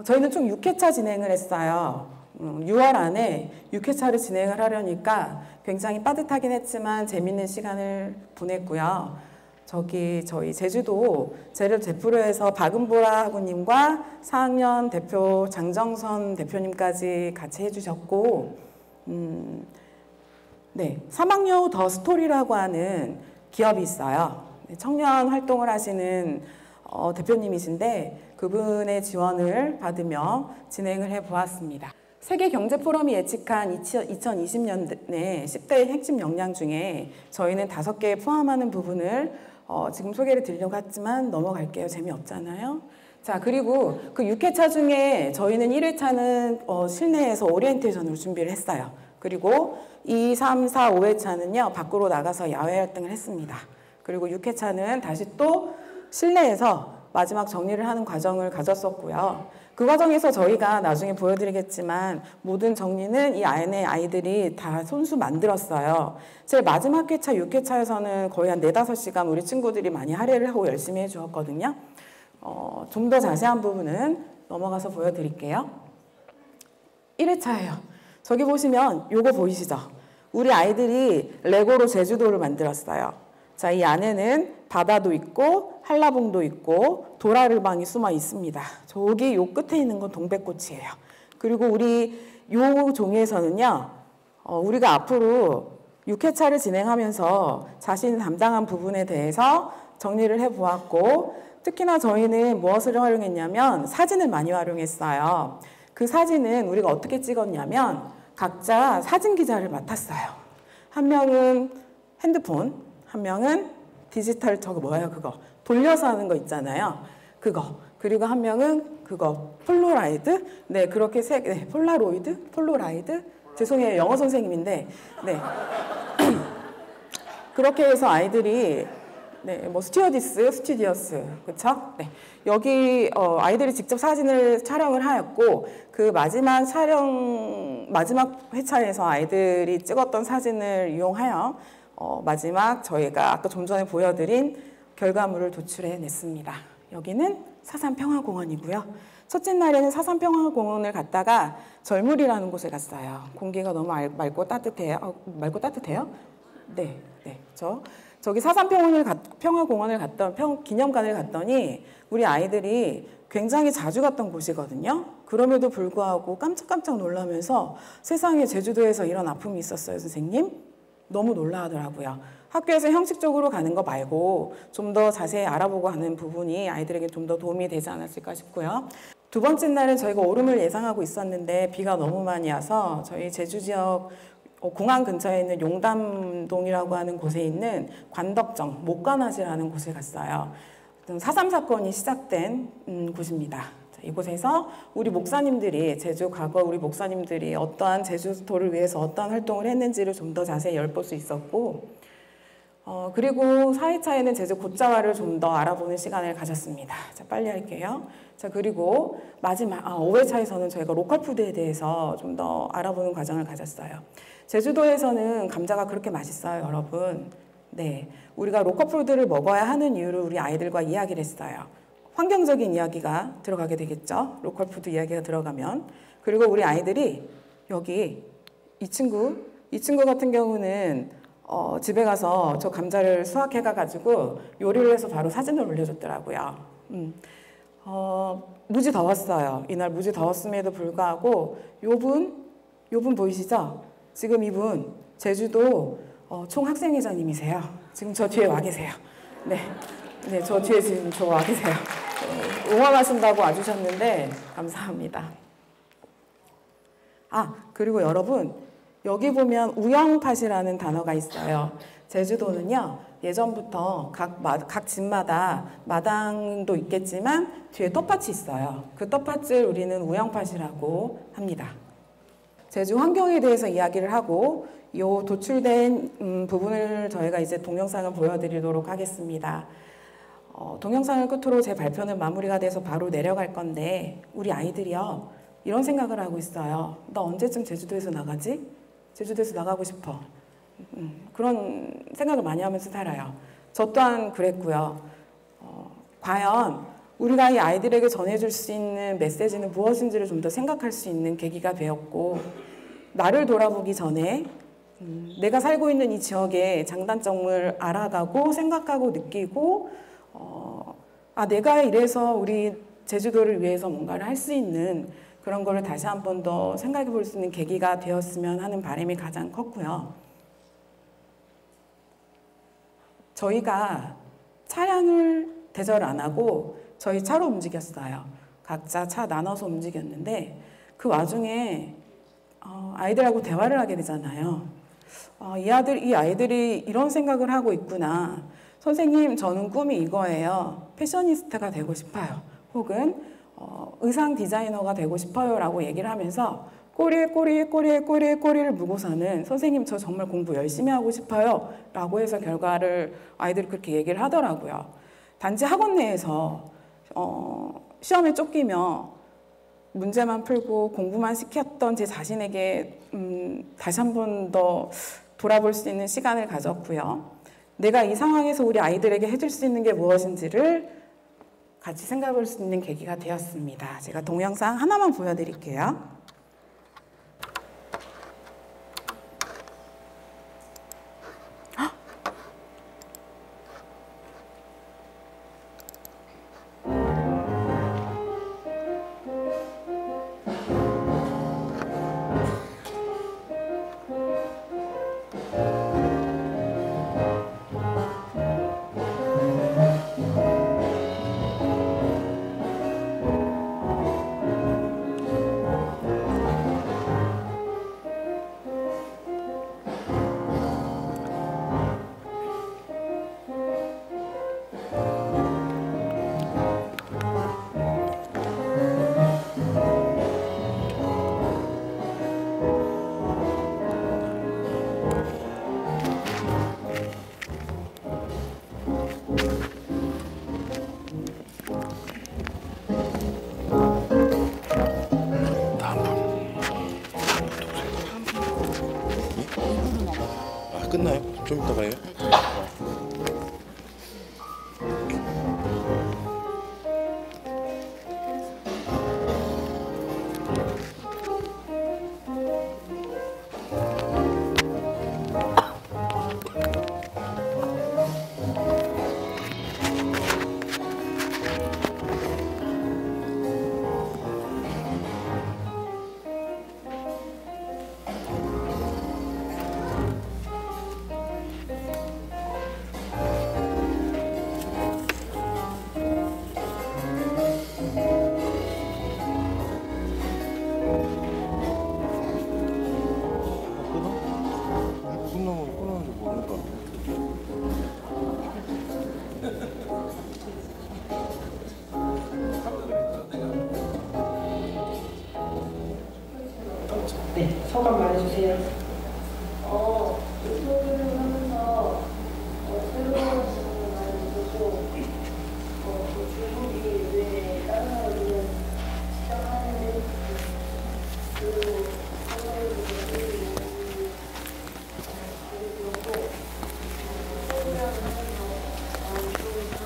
저희는 총 6회차 진행을 했어요. 6월 안에 6회차를 진행을 하려니까 굉장히 빠듯하긴 했지만 재밌는 시간을 보냈고요. 저희 제주도 제프로에서 박은보라 학우님과 4학년 대표 장정선 대표님까지 같이 해주셨고, 네, 3학년 더 스토리라고 하는 기업이 있어요. 청년 활동을 하시는 대표님이신데 그분의 지원을 받으며 진행을 해보았습니다. 세계경제포럼이 예측한 2020년에 10대 핵심 역량 중에 저희는 5개 포함하는 부분을 지금 소개를 드리려고 했지만 넘어갈게요. 재미없잖아요. 자, 그리고 그 6회차 중에 저희는 1회차는 실내에서 오리엔테이션으로 준비를 했어요. 그리고 2, 3, 4, 5회차는요, 밖으로 나가서 야외 활동을 했습니다. 그리고 6회차는 다시 또 실내에서 마지막 정리를 하는 과정을 가졌었고요. 그 과정에서 저희가 나중에 보여드리겠지만 모든 정리는 이 안에 아이들이 다 손수 만들었어요. 제 마지막 회차 6회차에서는 거의 한 4-5시간 우리 친구들이 많이 할애를 하고 열심히 해주었거든요. 좀 더 자세한 부분은 넘어가서 보여드릴게요. 1회차예요. 저기 보시면 요거 보이시죠? 우리 아이들이 레고로 제주도를 만들었어요. 자, 이 안에는 바다도 있고 한라봉도 있고 도라르방이 숨어 있습니다. 저기 요 끝에 있는 건 동백꽃이에요. 그리고 우리 요 종이에서는요, 우리가 앞으로 6회차를 진행하면서 자신 담당한 부분에 대해서 정리를 해보았고, 특히나 저희는 무엇을 활용했냐면 사진을 많이 활용했어요. 그 사진은 우리가 어떻게 찍었냐면 각자 사진 기자를 맡았어요. 한 명은 핸드폰, 한 명은 디지털 저거 뭐예요 그거 돌려서 하는 거 있잖아요. 그거. 그리고 한 명은 그거 폴라로이드. 네, 그렇게 폴라로이드. 죄송해요, 영어 선생님인데. 네. 그렇게 해서 아이들이 뭐 스튜디어스, 그쵸? 네. 여기 아이들이 직접 사진을 촬영을 하였고, 그 마지막 회차에서 아이들이 찍었던 사진을 이용하여 마지막 저희가 아까 좀 전에 보여드린 결과물을 도출해냈습니다. 여기는 사산평화공원이고요. 첫째 날에는 사산평화공원을 갔다가 절물이라는 곳에 갔어요. 공기가 너무 맑고 따뜻해요. 맑고 따뜻해요? 네. 저기 사산평화공원을 기념관을 갔더니 우리 아이들이 굉장히 자주 갔던 곳이거든요. 그럼에도 불구하고 깜짝깜짝 놀라면서 세상에 제주도에서 이런 아픔이 있었어요, 선생님? 너무 놀라하더라고요. 학교에서 형식적으로 가는 거 말고 좀 더 자세히 알아보고 하는 부분이 아이들에게 좀 더 도움이 되지 않았을까 싶고요. 두 번째 날은 저희가 오름을 예상하고 있었는데 비가 너무 많이 와서 저희 제주 지역 공항 근처에 있는 용담동이라고 하는 곳에 있는 관덕정, 목관아지라는 곳에 갔어요. 4.3 사건이 시작된 곳입니다. 이곳에서 우리 목사님들이 과거 우리 목사님들이 어떠한 제주도를 위해서 어떠한 활동을 했는지를 좀 더 자세히 엿볼 수 있었고, 그리고 4회차에는 제주 곶자화를 좀 더 알아보는 시간을 가졌습니다. 자, 빨리 할게요. 자, 그리고 마지막 5회차에서는 저희가 로컬푸드에 대해서 좀 더 알아보는 과정을 가졌어요. 제주도에서는 감자가 그렇게 맛있어요, 여러분. 네, 우리가 로컬푸드를 먹어야 하는 이유를 우리 아이들과 이야기를 했어요. 환경적인 이야기가 들어가게 되겠죠. 로컬푸드 이야기가 들어가면. 그리고 우리 아이들이 여기 이 친구 같은 경우는 집에 가서 저 감자를 수확해가지고 요리를 해서 바로 사진을 올려줬더라고요. 무지 더웠어요. 이날 무지 더웠음에도 불구하고 요분 보이시죠? 지금 이분 제주도 총학생회장님이세요. 지금 저 뒤에 와 계세요. 네, 저 뒤에 지금 와 계세요. 응원하신다고 와주셨는데 감사합니다. 그리고 여러분 여기 보면 우영팥이라는 단어가 있어요. 제주도는요 예전부터 각 집마다 마당도 있겠지만 뒤에 텃밭이 있어요. 그 텃밭을 우리는 우영팥이라고 합니다. 제주 환경에 대해서 이야기를 하고 이 도출된 부분을 저희가 이제 동영상을 보여드리도록 하겠습니다. 동영상을 끝으로 제 발표는 마무리가 돼서 바로 내려갈 건데 우리 아이들이요 이런 생각을 하고 있어요. 나 언제쯤 제주도에서 나가지? 제주도에서 나가고 싶어. 그런 생각을 많이 하면서 살아요. 저 또한 그랬고요. 과연 우리가 이 아이들에게 전해줄 수 있는 메시지는 무엇인지를 좀 더 생각할 수 있는 계기가 되었고, 나를 돌아보기 전에 내가 살고 있는 이 지역의 장단점을 알아가고 생각하고 느끼고 내가 이래서 우리 제주도를 위해서 뭔가를 할 수 있는 그런 거를 다시 한 번 더 생각해 볼 수 있는 계기가 되었으면 하는 바람이 가장 컸고요. 저희가 차량을 대절 안 하고 저희 차로 움직였어요. 각자 차 나눠서 움직였는데 그 와중에 아이들하고 대화를 하게 되잖아요. 이 아이들이 이런 생각을 하고 있구나. 선생님, 저는 꿈이 이거예요. 패셔니스타가 되고 싶어요. 혹은 의상 디자이너가 되고 싶어요 라고 얘기를 하면서 꼬리를 무고서는 선생님, 저 정말 공부 열심히 하고 싶어요 라고 해서 결과를 아이들이 그렇게 얘기를 하더라고요. 단지 학원 내에서 시험에 쫓기며 문제만 풀고 공부만 시켰던 제 자신에게 다시 한 번 더 돌아볼 수 있는 시간을 가졌고요. 내가 이 상황에서 우리 아이들에게 해줄 수 있는 게 무엇인지를 같이 생각할 수 있는 계기가 되었습니다. 제가 동영상 하나만 보여드릴게요. 끝나요? 좀 이따 가요? 네, 소감 말해주세요. 인터뷰를 하면서 새로운 질문을 많이 듣고 중국이 왜 다른 나라들은 시작하는데 그리고 한국이 그렇고 소비를 하면서 좋은 점이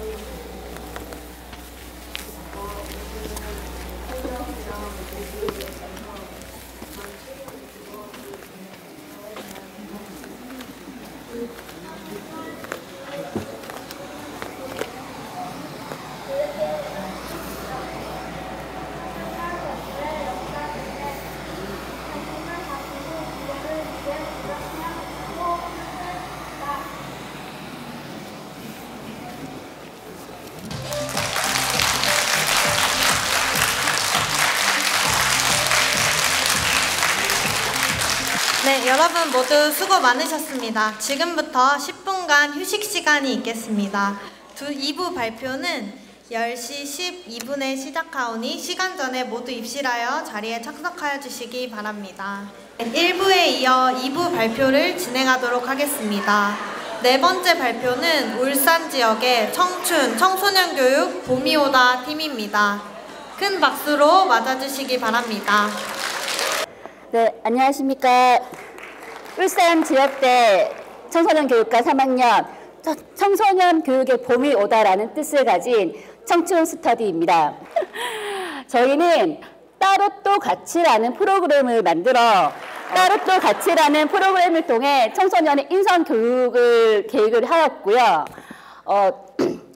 네, 여러분 모두 수고 많으셨습니다. 지금부터 10분간 휴식 시간이 있겠습니다. 2부 발표는 10시 12분에 시작하오니 시간 전에 모두 입실하여 자리에 착석하여 주시기 바랍니다. 1부에 이어 2부 발표를 진행하도록 하겠습니다. 네 번째 발표는 울산 지역의 청소년 교육 봄이 오다 팀입니다. 큰 박수로 맞아주시기 바랍니다. 네, 안녕하십니까. 울산 지역대 청소년 교육과 3학년 청소년 교육의 봄이 오다라는 뜻을 가진 청춘 스터디입니다. 저희는 따로 또 같이라는 프로그램을 만들어 따로 또 같이라는 프로그램을 통해 청소년의 인성 교육을 계획을 하였고요.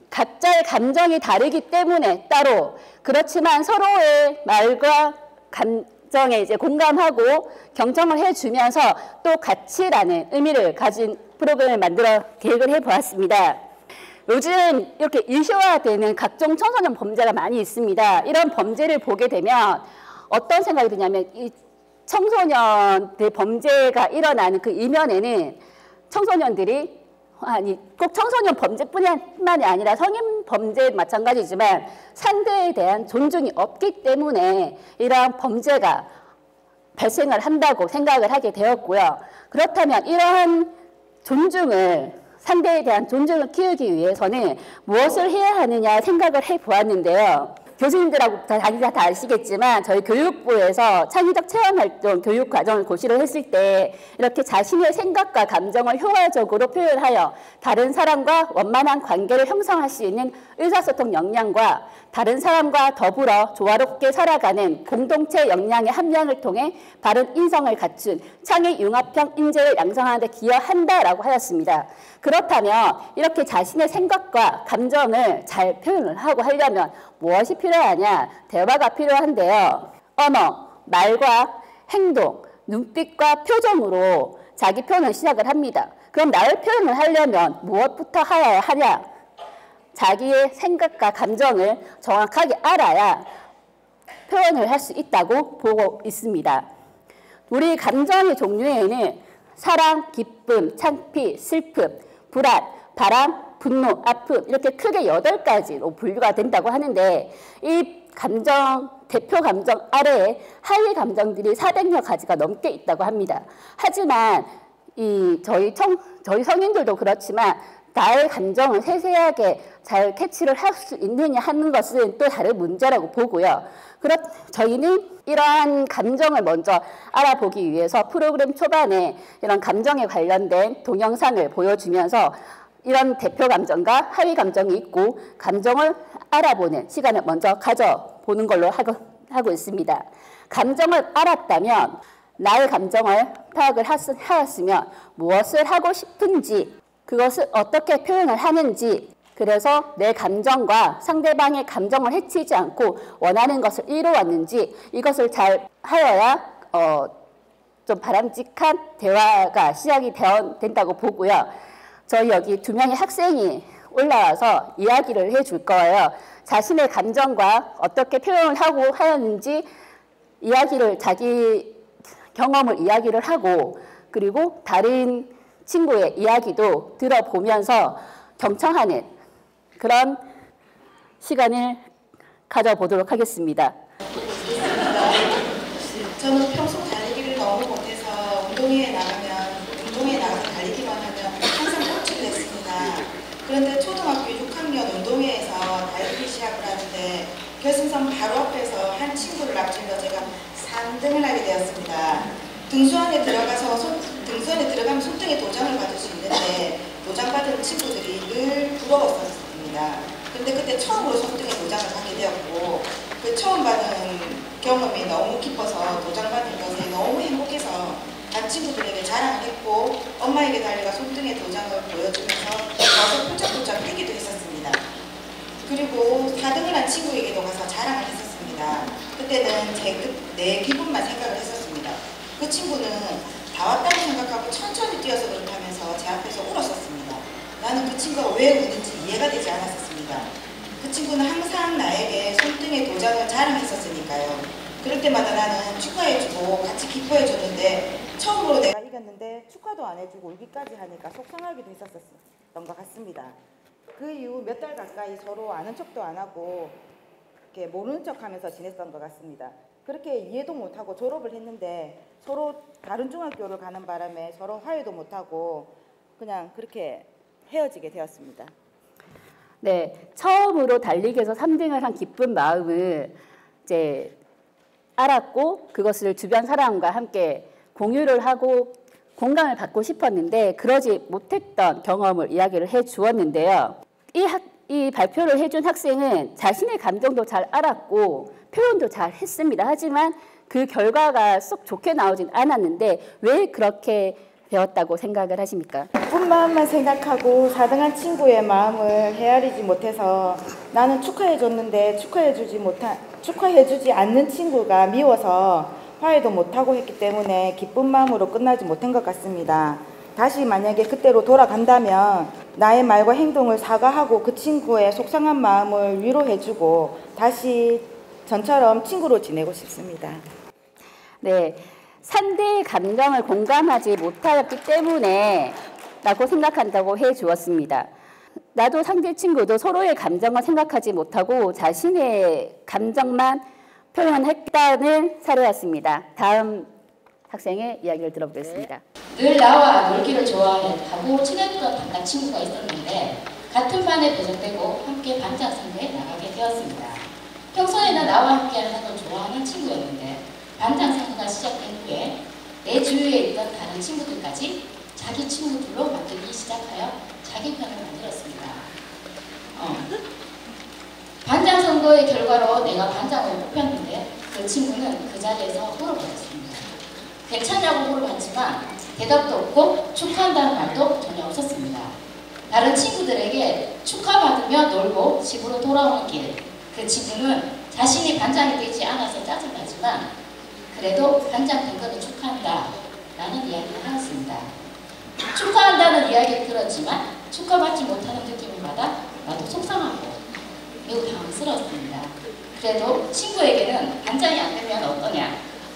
각자의 감정이 다르기 때문에 따로 그렇지만 서로의 말과 감정에 이제 공감하고 경청을 해주면서 또 같이라는 의미를 가진 프로그램을 만들어 계획을 해보았습니다. 요즘 이렇게 이슈화되는 각종 청소년 범죄가 많이 있습니다. 이런 범죄를 보게 되면 어떤 생각이 드냐면 이 청소년들 범죄가 일어나는 그 이면에는 청소년들이 꼭 청소년 범죄뿐만이 아니라 성인 범죄 마찬가지지만 상대에 대한 존중이 없기 때문에 이러한 범죄가 발생을 한다고 생각을 하게 되었고요. 그렇다면 이러한 상대에 대한 존중을 키우기 위해서는 무엇을 해야 하느냐 생각을 해보았는데요. 교수님들하고 다 아시겠지만 저희 교육부에서 창의적 체험활동 교육과정을 고시를 했을 때 이렇게 자신의 생각과 감정을 효과적으로 표현하여 다른 사람과 원만한 관계를 형성할 수 있는 의사소통 역량과 다른 사람과 더불어 조화롭게 살아가는 공동체 역량의 함량을 통해 바른 인성을 갖춘 창의 융합형 인재를 양성하는 데 기여한다라고 하였습니다. 그렇다면 이렇게 자신의 생각과 감정을 잘 표현을 하고 하려면 무엇이 필요하냐? 대화가 필요한데요. 언어, 말과 행동, 눈빛과 표정으로 자기 표현을 시작을 합니다. 그럼 나를 표현을 하려면 무엇부터 해야 하냐? 자기의 생각과 감정을 정확하게 알아야 표현을 할 수 있다고 보고 있습니다. 우리 감정의 종류에는 사랑, 기쁨, 창피, 슬픔, 불안, 바람, 분노, 아픔 이렇게 크게 8가지로 분류가 된다고 하는데 이 감정, 대표 감정 아래에 하위 감정들이 400여 가지가 넘게 있다고 합니다. 하지만 저희 성인들도 그렇지만 나의 감정을 세세하게 잘 캐치를 할 수 있느냐 하는 것은 또 다른 문제라고 보고요. 저희는 이러한 감정을 먼저 알아보기 위해서 프로그램 초반에 이런 감정에 관련된 동영상을 보여주면서 이런 대표 감정과 하위 감정이 있고 감정을 알아보는 시간을 먼저 가져보는 걸로 하고 있습니다. 감정을 알았다면 나의 감정을 파악을 하였으면 무엇을 하고 싶은지 그것을 어떻게 표현을 하는지 그래서 내 감정과 상대방의 감정을 해치지 않고 원하는 것을 이루었는지 이것을 잘 하여야 좀 바람직한 대화가 시작이 된다고 보고요. 저희 여기 2명의 학생이 올라와서 이야기를 해줄 거예요. 자신의 감정과 어떻게 표현을 하고 하였는지 자기 경험을 이야기를 하고 그리고 다른 친구의 이야기도 들어보면서 경청하는 그런 시간을 가져보도록 하겠습니다. 저는 평소 달리기를 너무 못해서 운동회에 나가서 달리기만 하면 항상 꼴찌를 했습니다. 그런데 초등학교 6학년 운동회에서 달리기 시작을 하는데 결승선 바로 앞에서 한 친구를 앞질러 제가 3등을 하게 되었습니다. 등수안에 들어가면 손등에 도장을 받을 수 있는데 도장받은 친구들이 늘 부러웠었습니다. 그런데 그때 처음으로 손등에 도장을 받게 되었고 그 처음 받은 경험이 너무 기뻐서 도장받은 것에 너무 행복해서 반 친구들에게 자랑을 했고 엄마에게 달려가 손등에 도장을 보여주면서 가서 폴짝폴짝 뛰기도 했었습니다. 그리고 4등을 한 친구에게도 가서 자랑을 했었습니다. 그때는 내 기분만 생각을 했었습니다. 그 친구는 다 왔다고 생각하고 천천히 뛰어서 그렇다면서 제 앞에서 울었었습니다. 나는 그 친구가 왜 우는지 이해가 되지 않았었습니다. 그 친구는 항상 나에게 손등에 도장을 자랑했었으니까요. 그럴 때마다 나는 축하해주고 같이 기뻐해줬는데 처음으로 내가 이겼는데 축하도 안 해주고 울기까지 하니까 속상하기도 했었던 것 같습니다. 그 이후 몇 달 가까이 서로 아는 척도 안 하고 이렇게 모르는 척하면서 지냈던 것 같습니다. 그렇게 이해도 못하고 졸업을 했는데 서로 다른 중학교를 가는 바람에 서로 화해도 못하고 그냥 그렇게 헤어지게 되었습니다. 네, 처음으로 달리기에서 3등을 한 기쁜 마음을 이제 알았고 그것을 주변 사람과 함께 공유를 하고 공감을 받고 싶었는데 그러지 못했던 경험을 이야기를 해 주었는데요. 이 발표를 해준 학생은 자신의 감정도 잘 알았고 표현도 잘 했습니다. 하지만 그 결과가 쏙 좋게 나오진 않았는데 왜 그렇게 되었다고 생각을 하십니까? 기쁜 마음만 생각하고 4등한 친구의 마음을 헤아리지 못해서 나는 축하해줬는데 축하해주지 않는 친구가 미워서 화해도 못하고 했기 때문에 기쁜 마음으로 끝나지 못한 것 같습니다. 다시 만약에 그때로 돌아간다면 나의 말과 행동을 사과하고 그 친구의 속상한 마음을 위로해주고 다시 전처럼 친구로 지내고 싶습니다. 네, 상대의 감정을 공감하지 못하였기 때문에 라고 생각한다고 해주었습니다. 나도 상대 친구도 서로의 감정을 생각하지 못하고 자신의 감정만 표현했다는 사례였습니다. 다음 학생의 이야기를 들어보겠습니다. 늘 나와 놀기를 좋아하고 친했던 반장 친구가 있었는데 같은 반에 배정되고 함께 반장 선거에 나가게 되었습니다. 평소에는 나와 함께 하는 걸 좋아하는 친구였는데 반장 선거가 시작된 후에 내 주위에 있던 다른 친구들까지 자기 친구들로 만들기 시작하여 자기 편을 만들었습니다. 반장 선거의 결과로 내가 반장을 뽑혔는데 그 친구는 그 자리에서 물어봤습니다. 괜찮냐고 물어봤지만 대답도 없고 축하한다는 말도 전혀 없었습니다. 다른 친구들에게 축하받으며 놀고 집으로 돌아오는 길, 그 친구는 자신이 반장이 되지 않아서 짜증나지만 그래도 반장 된 것을 축하한다 라는 이야기를 하였습니다. 축하한다는 이야기를 들었지만 축하받지 못하는 느낌을 받아 나도 속상하고 매우 당황스러웠습니다. 그래도 친구에게는 반장이 안 되면 어떠냐,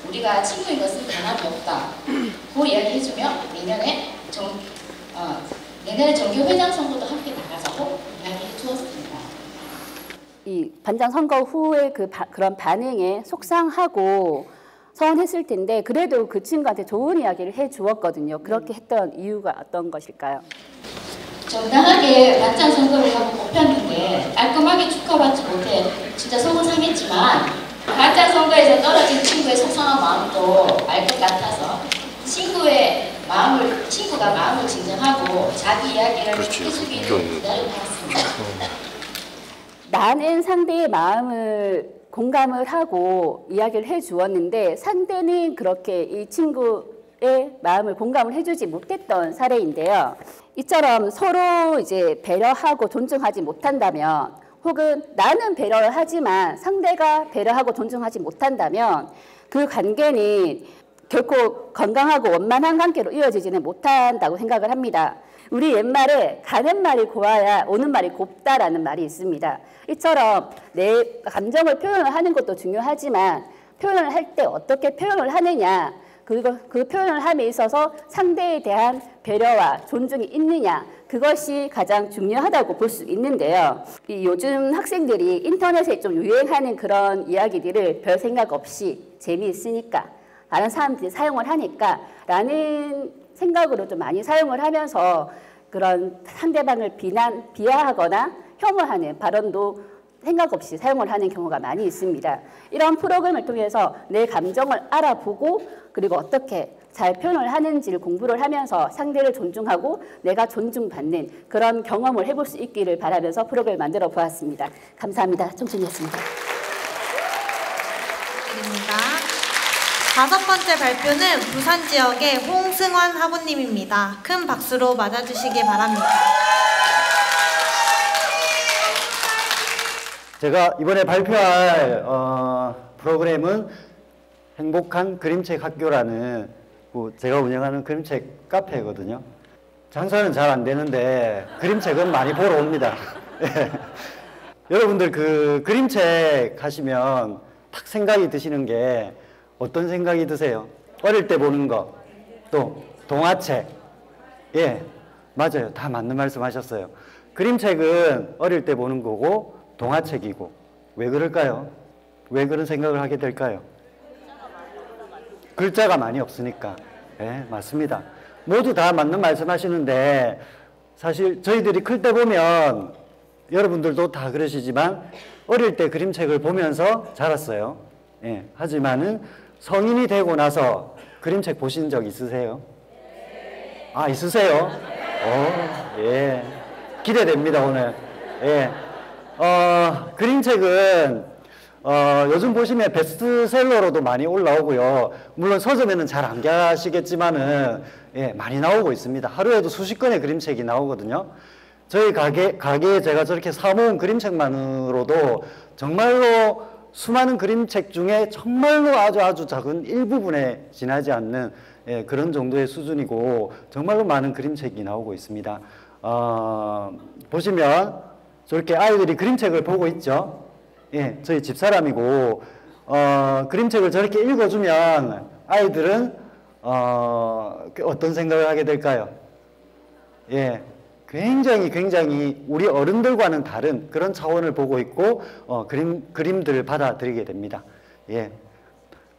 우리가 친구인 것은 변함이 없다 그 이야기해주며 내년에 정규 회장 선거도 함께 나가자고 이야기해 주었습니다. 이 반장 선거 후에 그런 반응에 속상하고 서운했을 텐데 그래도 그 친구한테 좋은 이야기를 해 주었거든요. 그렇게 했던 이유가 어떤 것일까요? 정당하게 반장 선거를 하고 뽑혔는데 깔끔하게 축하받지 못해 진짜 속은 상했지만 반장 선거에서 떨어진 친구의 속상한 마음도 알 것 같아서 친구가 마음을 진정하고 자기 이야기를 해주기를 기다려봤습니다. 나는 상대의 마음을 공감을 하고 이야기를 해 주었는데 상대는 그렇게 이 친구의 마음을 공감을 해주지 못했던 사례인데요. 이처럼 서로 이제 배려하고 존중하지 못한다면 혹은 나는 배려를 하지만 상대가 배려하고 존중하지 못한다면 그 관계는 결코 건강하고 원만한 관계로 이어지지는 못한다고 생각을 합니다. 우리 옛말에 가는 말이 고와야 오는 말이 곱다라는 말이 있습니다. 이처럼 내 감정을 표현을 하는 것도 중요하지만 표현을 할 때 어떻게 표현을 하느냐, 그 표현을 함에 있어서 상대에 대한 배려와 존중이 있느냐, 그것이 가장 중요하다고 볼 수 있는데요. 요즘 학생들이 인터넷에 좀 유행하는 그런 이야기들을 별 생각 없이 재미있으니까 다른 사람들이 사용을 하니까 라는 생각으로 좀 많이 사용을 하면서 그런 상대방을 비하하거나 혐오하는 발언도 생각 없이 사용을 하는 경우가 많이 있습니다. 이런 프로그램을 통해서 내 감정을 알아보고 그리고 어떻게 잘 표현을 하는지를 공부를 하면서 상대를 존중하고 내가 존중받는 그런 경험을 해볼 수 있기를 바라면서 프로그램을 만들어 보았습니다. 감사합니다. 청춘이었습니다. 다섯 번째 발표는 부산 지역의 홍승환 학우님입니다. 큰 박수로 맞아주시기 바랍니다. 제가 이번에 발표할 프로그램은 행복한 그림책 학교라는 제가 운영하는 그림책 카페거든요. 장사는 잘 안 되는데 그림책은 많이 보러 옵니다. 여러분들 그 그림책 하시면 딱 생각이 드시는 게 어떤 생각이 드세요? 어릴 때 보는 거, 또 동화책. 예, 맞아요. 다 맞는 말씀 하셨어요. 그림책은 어릴 때 보는 거고 동화책이고. 왜 그럴까요? 왜 그런 생각을 하게 될까요? 글자가 많이 없으니까. 예, 맞습니다. 모두 다 맞는 말씀 하시는데 사실 저희들이 클 때 보면 여러분들도 다 그러시지만 어릴 때 그림책을 보면서 자랐어요. 예, 하지만은 성인이 되고 나서 그림책 보신 적 있으세요? 아, 있으세요? 예. 기대됩니다, 오늘. 예. 그림책은, 요즘 보시면 베스트셀러로도 많이 올라오고요. 물론 서점에는 잘 안 가시겠지만은, 예, 많이 나오고 있습니다. 하루에도 수십 건의 그림책이 나오거든요. 저희 가게에 제가 저렇게 사모은 그림책만으로도 정말로 수많은 그림책 중에 정말로 아주 작은 일부분에 지나지 않는 그런 정도의 수준이고 정말로 많은 그림책이 나오고 있습니다. 보시면 저렇게 아이들이 그림책을 보고 있죠. 예, 저희 집사람이고 그림책을 저렇게 읽어주면 아이들은 어떤 생각을 하게 될까요? 예, 굉장히 우리 어른들과는 다른 그런 차원을 보고 있고 그림들을 받아들이게 됩니다. 예,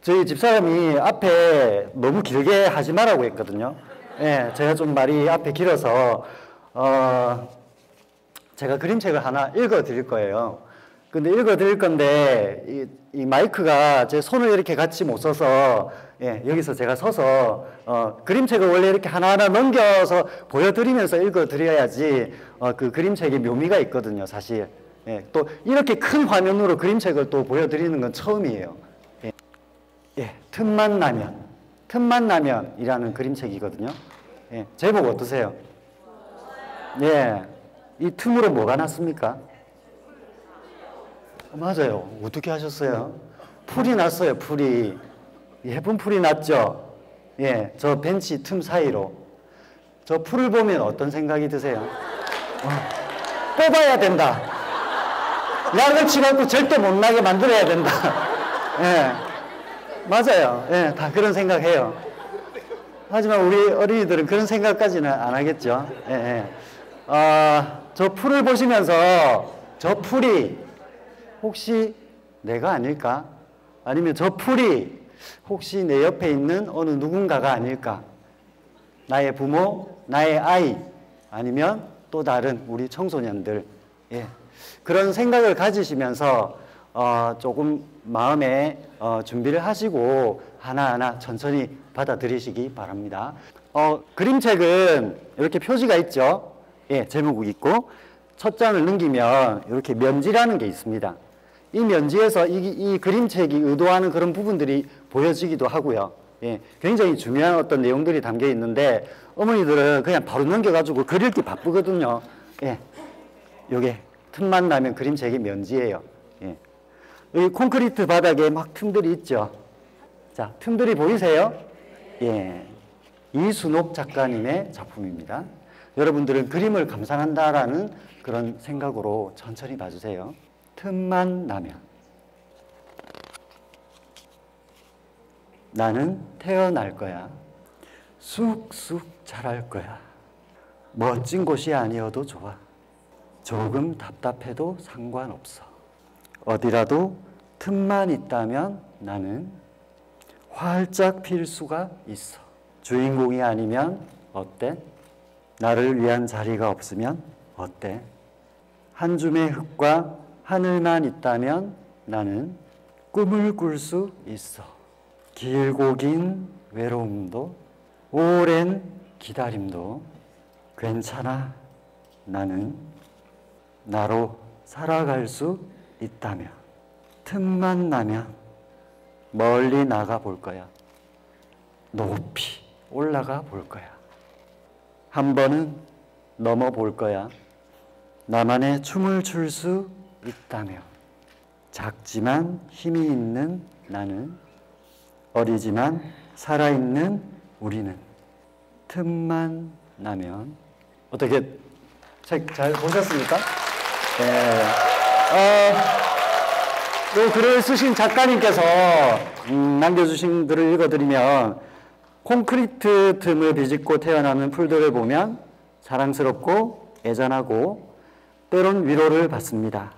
저희 집사람이 앞에 너무 길게 하지 말라고 했거든요. 예, 제가 좀 말이 앞에 길어서 제가 그림책을 하나 읽어 드릴 거예요. 근데 읽어 드릴 건데 이 마이크가 제 손을 이렇게 같이 못 써서 예, 여기서 제가 서서 그림책을 원래 이렇게 하나하나 넘겨서 보여드리면서 읽어 드려야지 그 그림책의 묘미가 있거든요, 사실. 예, 또 이렇게 큰 화면으로 그림책을 또 보여드리는 건 처음이에요. 예, 예, 틈만 나면이라는 그림책이거든요. 예, 제목 어떠세요? 예, 이 틈으로 뭐가 났습니까? 맞아요. 어떻게 하셨어요? 풀이 났어요, 풀이. 예쁜 풀이 났죠? 예, 저 벤치 틈 사이로. 저 풀을 보면 어떤 생각이 드세요? 뽑아야 된다. 약을 치갖고 절대 못 나게 만들어야 된다. 예, 맞아요. 예, 다 그런 생각해요. 하지만 우리 어린이들은 그런 생각까지는 안 하겠죠. 예, 예. 저 풀을 보시면서 저 풀이 혹시 내가 아닐까? 아니면 저 풀이 혹시 내 옆에 있는 어느 누군가가 아닐까? 나의 부모, 나의 아이, 아니면 또 다른 우리 청소년들. 예. 그런 생각을 가지시면서 조금 마음에 준비를 하시고 하나하나 천천히 받아들이시기 바랍니다. 그림책은 이렇게 표지가 있죠. 예, 제목이 있고 첫 장을 넘기면 이렇게 면지라는 게 있습니다. 이 면지에서 이 그림책이 의도하는 그런 부분들이 보여지기도 하고요. 예, 굉장히 중요한 어떤 내용들이 담겨 있는데 어머니들은 그냥 바로 넘겨가지고 그리기 바쁘거든요. 예, 요게 틈만 나면 그림책이 면지예요. 예. 여기 콘크리트 바닥에 막 틈들이 있죠. 자, 틈들이 보이세요? 예, 이순옥 작가님의 작품입니다. 여러분들은 그림을 감상한다라는 그런 생각으로 천천히 봐주세요. 틈만 나면 나는 태어날 거야. 쑥쑥 자랄 거야. 멋진 곳이 아니어도 좋아. 조금 답답해도 상관없어. 어디라도 틈만 있다면 나는 활짝 필 수가 있어. 주인공이 아니면 어때? 나를 위한 자리가 없으면 어때? 한 줌의 흙과 하늘만 있다면 나는 꿈을 꿀 수 있어. 길고 긴 외로움도 오랜 기다림도 괜찮아. 나는 나로 살아갈 수 있다면 틈만 나면 멀리 나가 볼 거야. 높이 올라가 볼 거야. 한 번은 넘어 볼 거야. 나만의 춤을 출 수 있다면 작지만 힘이 있는 나는 어리지만 살아있는 우리는 틈만 나면 어떻게 책 잘 보셨습니까? 네. 이 글을 쓰신 작가님께서 남겨주신 글을 읽어드리면 콘크리트 틈을 비집고 태어나는 풀들을 보면 사랑스럽고 애잔하고 때론 위로를 받습니다.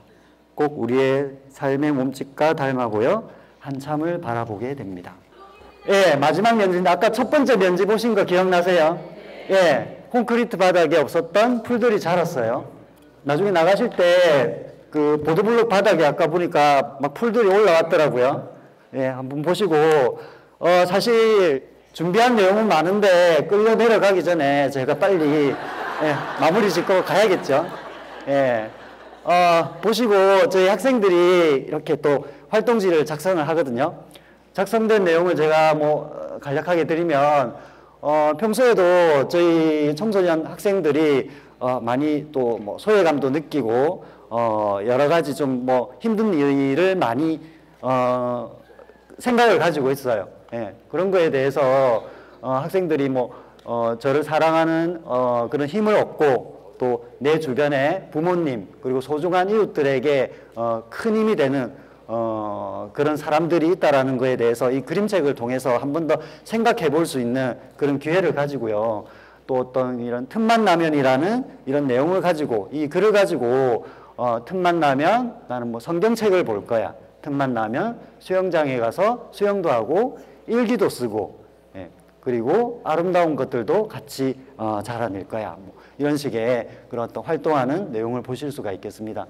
꼭 우리의 삶의 몸짓과 닮아 보여 한참을 바라보게 됩니다. 예, 마지막 면지인데 아까 첫 번째 면지 보신 거 기억나세요? 예, 콘크리트 바닥에 없었던 풀들이 자랐어요. 나중에 나가실 때 그 보드블록 바닥에 아까 보니까 막 풀들이 올라왔더라고요. 예, 한번 보시고 사실 준비한 내용은 많은데 끌려 내려가기 전에 제가 빨리 마무리 짓고 가야겠죠. 예, 보시고 저희 학생들이 이렇게 또 활동지를 작성을 하거든요. 작성된 내용을 제가 뭐 간략하게 드리면 평소에도 저희 청소년 학생들이 많이 또 뭐 소외감도 느끼고 여러 가지 좀 뭐 힘든 일을 많이 생각을 가지고 있어요. 예, 그런 거에 대해서 학생들이 뭐 저를 사랑하는 그런 힘을 얻고 또 내 주변의 부모님 그리고 소중한 이웃들에게 큰 힘이 되는 그런 사람들이 있다라는 거에 대해서 이 그림책을 통해서 한 번 더 생각해 볼 수 있는 그런 기회를 가지고요. 또 어떤 이런 틈만 나면이라는 이런 내용을 가지고 이 글을 가지고 틈만 나면 나는 뭐 성경책을 볼 거야. 틈만 나면 수영장에 가서 수영도 하고 일기도 쓰고 그리고 아름다운 것들도 같이 자라낼 거야. 뭐 이런 식의 그런 어떤 활동하는 내용을 보실 수가 있겠습니다.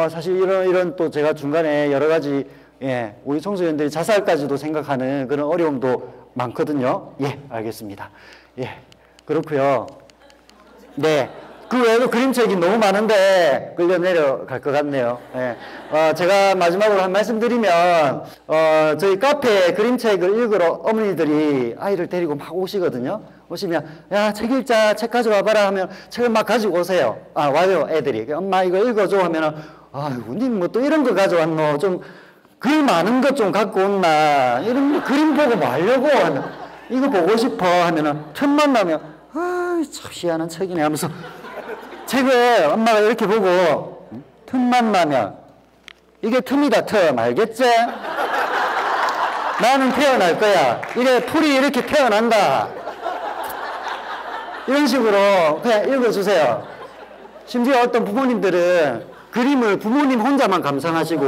사실 이런 또 제가 중간에 여러 가지 우리 청소년들이 자살까지도 생각하는 그런 어려움도 많거든요. 예, 알겠습니다. 예, 그렇고요. 네. 그 외에도 그림책이 너무 많은데 끌려 내려갈 것 같네요. 예. 제가 마지막으로 한 말씀 드리면 저희 카페에 그림책을 읽으러 어머니들이 아이를 데리고 막 오시거든요. 오시면 야, 책 읽자, 책 가져와봐라 하면 책을 막 가지고 오세요. 와요, 애들이. 엄마 이거 읽어줘 하면은 아이고, 님 뭐 또 이런 거 가져왔노? 좀 글 많은 것 좀 갖고 온나? 이런 그림 보고 뭐 하려고? 하면 이거 보고 싶어 하면은 틈만 나면 참 희한한 책이네 하면서 책을 엄마가 이렇게 보고 틈만 나면 이게 틈이다 틈 알겠지? 나는 태어날 거야. 이래 풀이 이렇게 태어난다. 이런 식으로 그냥 읽어주세요. 심지어 어떤 부모님들은 그림을 부모님 혼자만 감상하시고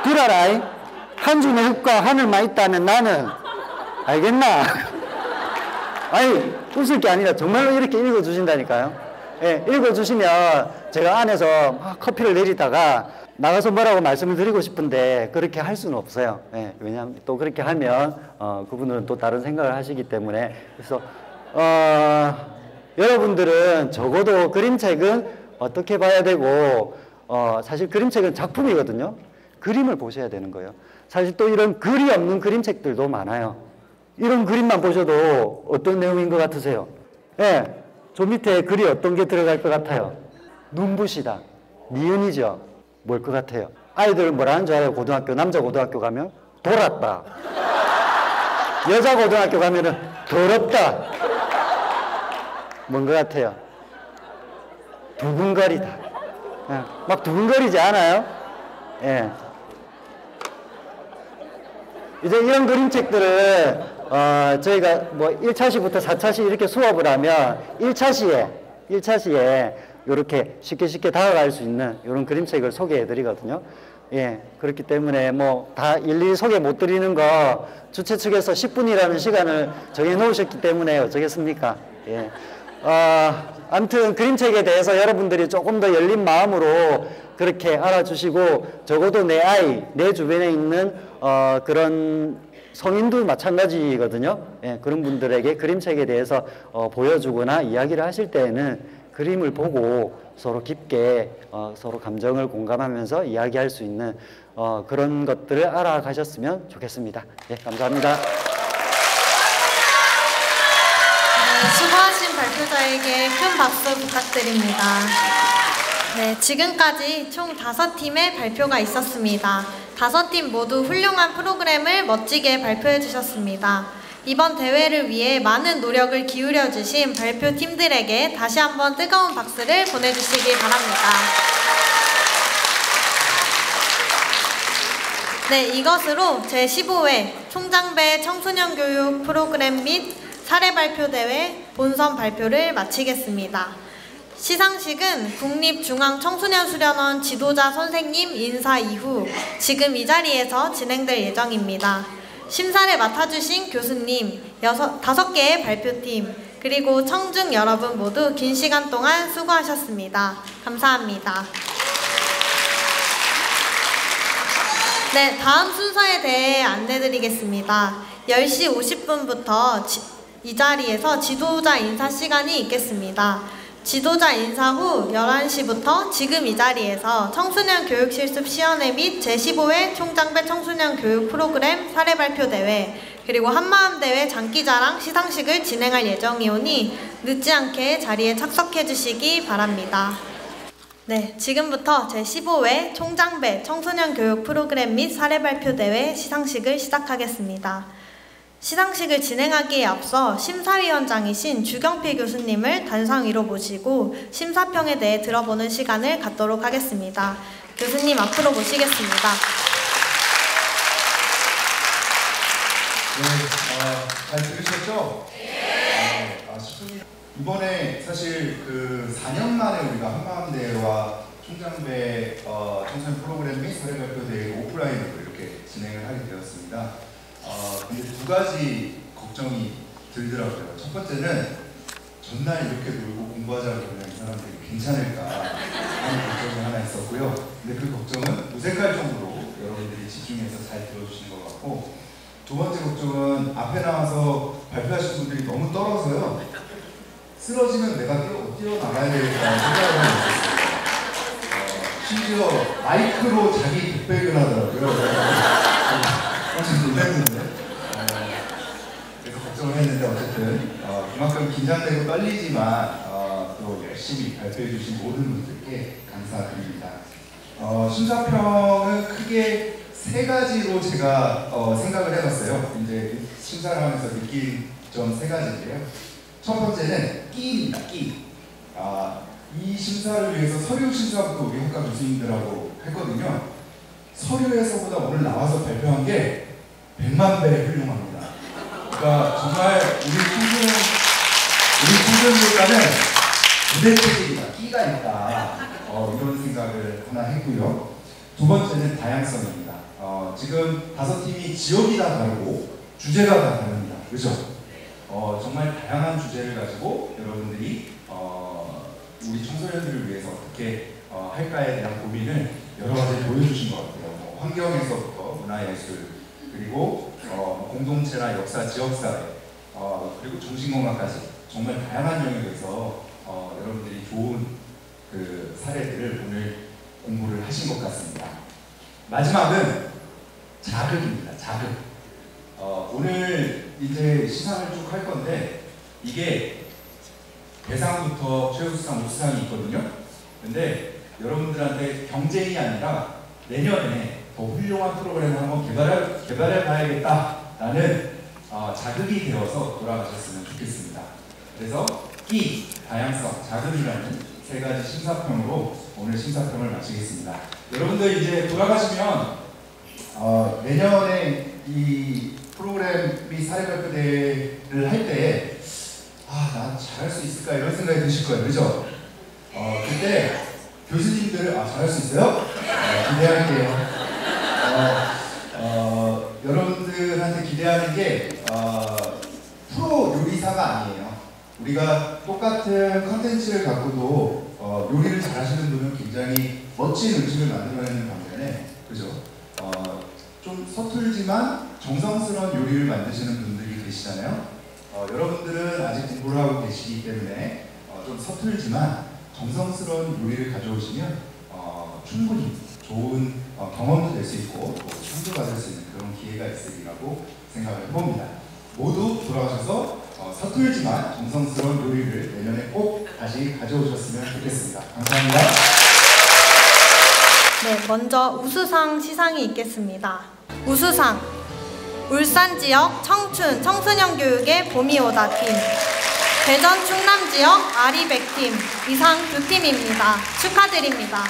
들어라. 한 줌의 흙과 하늘만 있다면 나는 알겠나? 아니 웃을 게 아니라 정말로 이렇게 읽어주신다니까요. 예, 읽어주시면 제가 안에서 막 커피를 내리다가 나가서 뭐라고 말씀을 드리고 싶은데 그렇게 할 수는 없어요. 예, 왜냐하면 또 그렇게 하면 그분들은 또 다른 생각을 하시기 때문에 그래서 여러분들은 적어도 그림책은 어떻게 봐야 되고 사실 그림책은 작품이거든요. 그림을 보셔야 되는 거예요. 사실 또 이런 글이 없는 그림책들도 많아요. 이런 그림만 보셔도 어떤 내용인 것 같으세요? 예, 저 밑에 글이 어떤 게 들어갈 것 같아요? 눈부시다. 니은이죠. 뭘 것 같아요? 아이들 뭐라는 줄 알아요? 고등학교, 남자 고등학교 가면? 돌았다. 여자 고등학교 가면은 더럽다. 뭔 것 같아요? 두근거리다. 예, 막 두근거리지 않아요? 예. 이제 이런 그림책들을 저희가 뭐 1차시부터 4차시 이렇게 수업을 하면 1차 시에 이렇게 쉽게 다가갈 수 있는 이런 그림책을 소개해 드리거든요. 예, 그렇기 때문에 뭐 다 일일이 소개 못 드리는 거 주최 측에서 10분이라는 시간을 정해 놓으셨기 때문에 어쩌겠습니까? 예. 아무튼 그림책에 대해서 여러분들이 조금 더 열린 마음으로 그렇게 알아주시고 적어도 내 아이, 내 주변에 있는 그런 성인도 마찬가지거든요. 예, 그런 분들에게 그림책에 대해서 보여주거나 이야기를 하실 때에는 그림을 보고 서로 깊게 서로 감정을 공감하면서 이야기할 수 있는 그런 것들을 알아가셨으면 좋겠습니다. 예, 감사합니다. 수고하신 발표자에게 큰 박수 부탁드립니다. 네, 지금까지 총 5팀의 발표가 있었습니다. 5팀 모두 훌륭한 프로그램을 멋지게 발표해 주셨습니다. 이번 대회를 위해 많은 노력을 기울여 주신 발표팀들에게 다시 한번 뜨거운 박수를 보내주시기 바랍니다. 네, 이것으로 제15회 총장배 청소년 교육 프로그램 및 사례 발표 대회 본선 발표를 마치겠습니다. 시상식은 국립중앙청소년수련원 지도자 선생님 인사 이후 지금 이 자리에서 진행될 예정입니다. 심사를 맡아주신 교수님, 5개의 발표팀, 그리고 청중 여러분 모두 긴 시간 동안 수고하셨습니다. 감사합니다. 네, 다음 순서에 대해 안내드리겠습니다. 10시 50분부터 이 자리에서 지도자 인사 시간이 있겠습니다. 지도자 인사 후 11시부터 지금 이 자리에서 청소년 교육 실습 시연회 및 제15회 총장배 청소년 교육 프로그램 사례 발표 대회 그리고 한마음 대회 장기자랑 시상식을 진행할 예정이오니 늦지 않게 자리에 착석해 주시기 바랍니다. 네, 지금부터 제15회 총장배 청소년 교육 프로그램 및 사례 발표 대회 시상식을 시작하겠습니다. 시상식을 진행하기에 앞서 심사위원장이신 주경필 교수님을 단상 위로 모시고 심사평에 대해 들어보는 시간을 갖도록 하겠습니다. 교수님 앞으로 모시겠습니다. 네, 잘 들으셨죠? 네. 이번에 사실 그 4년 만에 우리가 한마음대회와 총장배 청소년 프로그램 및 사례 발표 대회를 오프라인으로 이렇게 진행을 하게 되었습니다. 근데 두 가지 걱정이 들더라고요. 첫 번째는 전날 이렇게 놀고 공부하자고 그러면 이 사람들이 괜찮을까 하는 걱정이 하나 있었고요. 근데 그 걱정은 무색할 정도로 여러분들이 집중해서 잘 들어주신 것 같고, 두 번째 걱정은 앞에 나와서 발표하신 분들이 너무 떨어서요. 쓰러지면 내가 뛰어나가야 되겠다는 생각을 하고 있었어요. 심지어 마이크로 자기 독백을 하더라고요. 깜짝 놀랐는데, 그래서 걱정을 했는데 어쨌든 그만큼 긴장되고 떨리지만 또 열심히 발표해 주신 모든 분들께 감사드립니다. 심사평은 크게 세 가지로 제가 생각을 해봤어요. 이제 심사를 하면서 느낀 점 세 가지인데요. 첫 번째는 끼입니다. 끼. 이 심사를 위해서 서류 심사부터 우리 학과 교수님들하고 했거든요. 서류에서보다 오늘 나와서 발표한 게 100만 배 훌륭합니다. 그러니까 정말 우리 청소년들과는 부대체질이다, 끼가 있다, 이런 생각을 하나 했고요. 두 번째는 다양성입니다. 지금 5팀이 지역이 다 다르고 주제가 다 다릅니다. 그죠? 정말 다양한 주제를 가지고 여러분들이 우리 청소년들을 위해서 어떻게 할까에 대한 고민을 여러 가지 보여주신 것 같아요. 환경에서부터 문화예술, 그리고 공동체나 역사, 지역사회, 그리고 정신건강까지 정말 다양한 영역에서 여러분들이 좋은 그 사례들을 오늘 공부를 하신 것 같습니다. 마지막은 자극입니다. 자극. 오늘 이제 시상을 쭉 할 건데 이게 대상부터 최우수상, 우수상이 있거든요. 근데 여러분들한테 경쟁이 아니라 내년에 더 훌륭한 프로그램을 한번 개발해 봐야겠다라는 자극이 되어서 돌아가셨으면 좋겠습니다. 그래서 끼, 다양성, 자극이라는 세 가지 심사평으로 오늘 심사평을 마치겠습니다. 여러분들 이제 돌아가시면 내년에 이 프로그램 및 사례 발표 대회를 할 때 난 잘할 수 있을까 이런 생각이 드실 거예요. 그죠? 그때 교수님들 잘할 수 있어요? 기대할게요. 여러분들한테 기대하는 게 프로 요리사가 아니에요. 우리가 똑같은 컨텐츠를 갖고도 요리를 잘하시는 분은 굉장히 멋진 음식을 만들어내는 반면에, 그죠? 좀 서툴지만 정성스러운 요리를 만드시는 분들이 계시잖아요. 여러분들은 아직 공부를 하고 계시기 때문에 좀 서툴지만 정성스러운 요리를 가져오시면 충분히 좋은 경험도 될 수 있고 또 상도 받을 수 있는 그런 기회가 있으리라고 생각을 해봅니다. 모두 돌아가셔서 서툴지만 정성스러운 요리를 내년에 꼭 다시 가져오셨으면 좋겠습니다. 감사합니다. 네, 먼저 우수상 시상이 있겠습니다. 우수상 울산 지역 청춘 청소년 교육의 봄이 오다 팀, 대전 충남 지역 아리백 팀, 이상 두 팀입니다. 축하드립니다.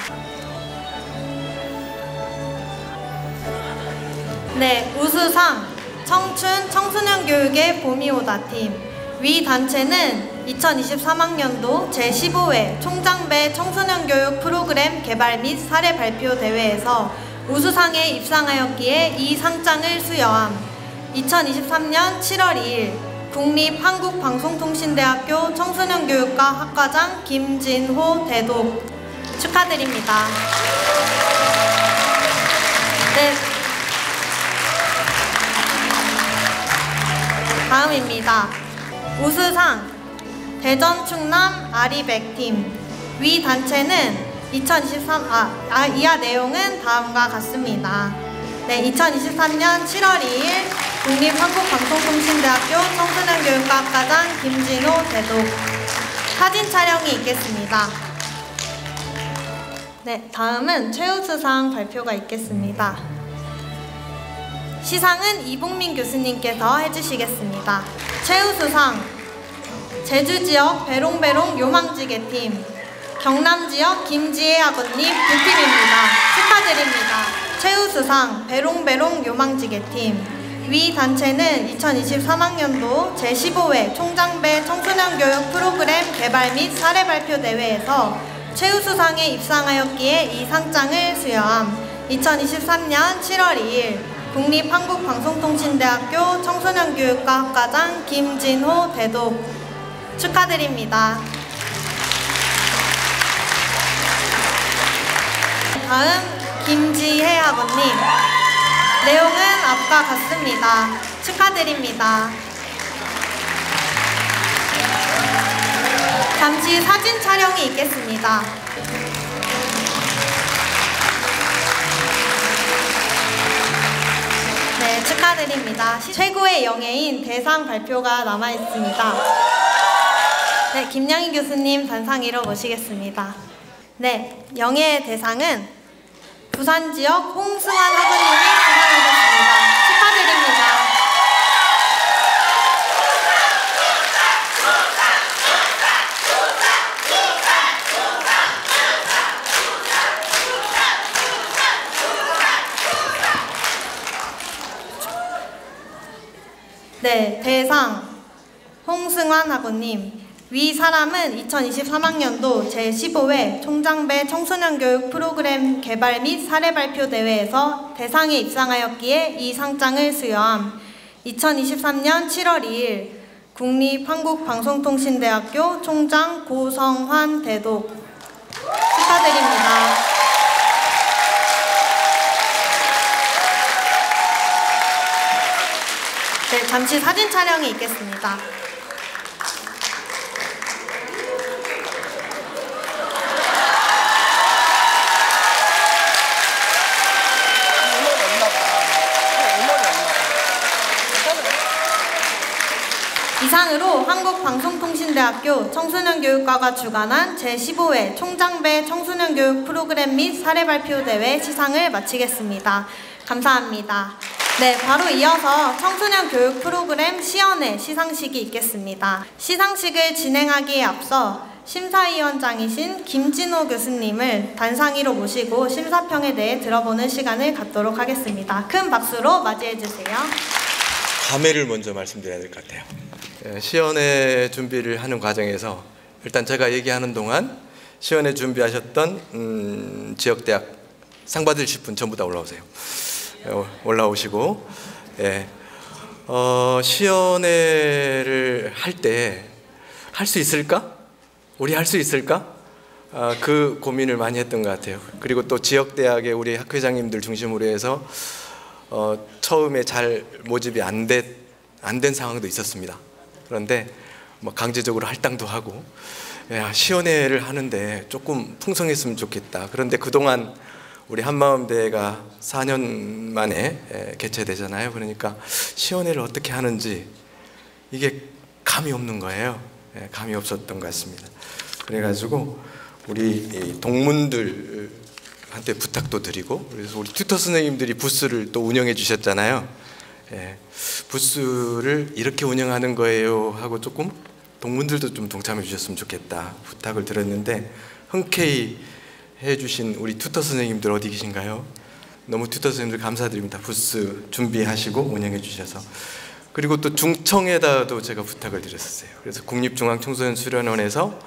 네, 우수상 청춘 청소년 교육의 봄이 오다 팀. 위 단체는 2023학년도 제15회 총장배 청소년 교육 프로그램 개발 및 사례 발표 대회에서 우수상에 입상하였기에 이 상장을 수여함. 2023년 7월 2일 국립한국방송통신대학교 청소년교육과 학과장 김진호 대독 축하드립니다. 네, 다음입니다. 우수상 대전 충남 아리백팀. 위 단체는 이하 내용은 다음과 같습니다. 네, 2023년 7월 2일 국립한국방송통신대학교 청소년교육과 학과장 김진호 대독. 사진 촬영이 있겠습니다. 네, 다음은 최우수상 발표가 있겠습니다. 시상은 이봉민 교수님께서 해주시겠습니다. 최우수상 제주지역 배롱배롱 요망지게팀, 경남지역 김지혜 학우님 두 팀입니다. 축하드립니다. 최우수상 배롱배롱 요망지게팀. 위 단체는 2023학년도 제15회 총장배 청소년교육 프로그램 개발 및 사례 발표 대회에서 최우수상에 입상하였기에 이 상장을 수여함. 2023년 7월 2일 국립한국방송통신대학교 청소년교육과 학과장 김진호 대독 축하드립니다. 다음 김지혜 학우님. 내용은 앞과 같습니다. 축하드립니다. 잠시 사진 촬영이 있겠습니다. 네, 축하드립니다. 최고의 영예인 대상 발표가 남아 있습니다. 네, 김양희 교수님 단상위로 모시겠습니다. 네, 영예 대상은 부산 지역 홍승환 학우님이 수상하셨습니다. 축하드립니다. 네, 대상 홍승환 학우님. 위 사람은 2023학년도 제15회 총장배 청소년교육 프로그램 개발 및 사례 발표 대회에서 대상에 입상하였기에 이 상장을 수여함. 2023년 7월 2일 국립한국방송통신대학교 총장 고성환 대독 축하드립니다. 네, 잠시 사진 촬영이 있겠습니다. 이상으로 한국방송통신대학교 청소년교육과가 주관한 제15회 총장배 청소년교육 프로그램 및 사례 발표 대회 시상을 마치겠습니다. 감사합니다. 네, 바로 이어서 청소년 교육 프로그램 시연회 시상식이 있겠습니다. 시상식을 진행하기에 앞서 심사위원장이신 김진호 교수님을 단상위로 모시고 심사평에 대해 들어보는 시간을 갖도록 하겠습니다. 큰 박수로 맞이해주세요. 감회를 먼저 말씀드려야 될 것 같아요. 시연회 준비를 하는 과정에서 일단 제가 얘기하는 동안 시연회 준비하셨던 지역대학 상 받으실 분 전부 다 올라오세요. 올라오시고, 예. 시연회를 할 때 할 수 있을까? 우리 할 수 있을까? 그 고민을 많이 했던 것 같아요. 그리고 또 지역대학의 우리 학회장님들 중심으로 해서 처음에 잘 모집이 안 된 상황도 있었습니다. 그런데 뭐 강제적으로 할당도 하고, 야, 시연회를 하는데 조금 풍성했으면 좋겠다. 그런데 그동안 우리 한마음대회가 4년 만에 개최되잖아요. 그러니까 시연회를 어떻게 하는지 이게 감이 없는 거예요. 감이 없었던 것 같습니다. 그래가지고 우리 동문들한테 부탁도 드리고, 그래서 우리 튜터 선생님들이 부스를 또 운영해 주셨잖아요. 부스를 이렇게 운영하는 거예요 하고 조금 동문들도 좀 동참해 주셨으면 좋겠다 부탁을 드렸는데, 흔쾌히 해주신 우리 튜터 선생님들 어디 계신가요? 너무 튜터 선생님들 감사드립니다. 부스 준비하시고 운영해 주셔서. 그리고 또 중청에다도 제가 부탁을 드렸었어요. 그래서 국립중앙청소년수련원에서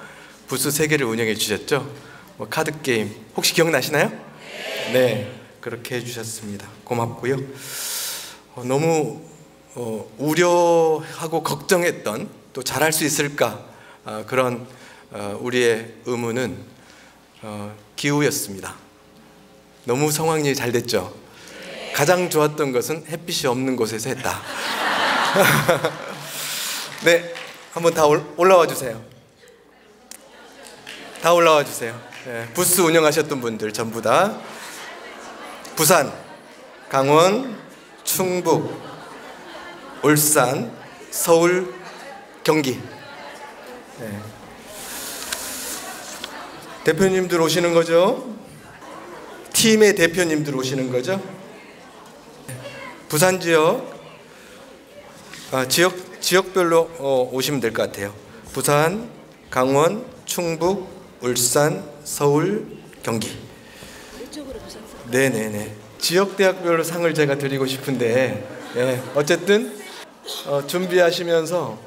부스 3개를 운영해 주셨죠. 뭐 카드 게임 혹시 기억나시나요? 네, 그렇게 해주셨습니다. 고맙고요. 너무 우려하고 걱정했던, 또 잘할 수 있을까 그런 우리의 의문은 기후였습니다. 너무 상황이 잘 됐죠. 가장 좋았던 것은 햇빛이 없는 곳에서 했다. 네, 한번 다 올라와 주세요. 다 올라와 주세요. 네, 부스 운영하셨던 분들 전부 다 부산, 강원, 충북, 울산, 서울, 경기. 네. 대표님들 오시는 거죠? 팀의 대표님들 오시는 거죠? 부산 지역별로 오시면 될 것 같아요. 부산, 강원, 충북, 울산, 서울, 경기. 네네네. 지역대학별로 상을 제가 드리고 싶은데, 어쨌든 준비하시면서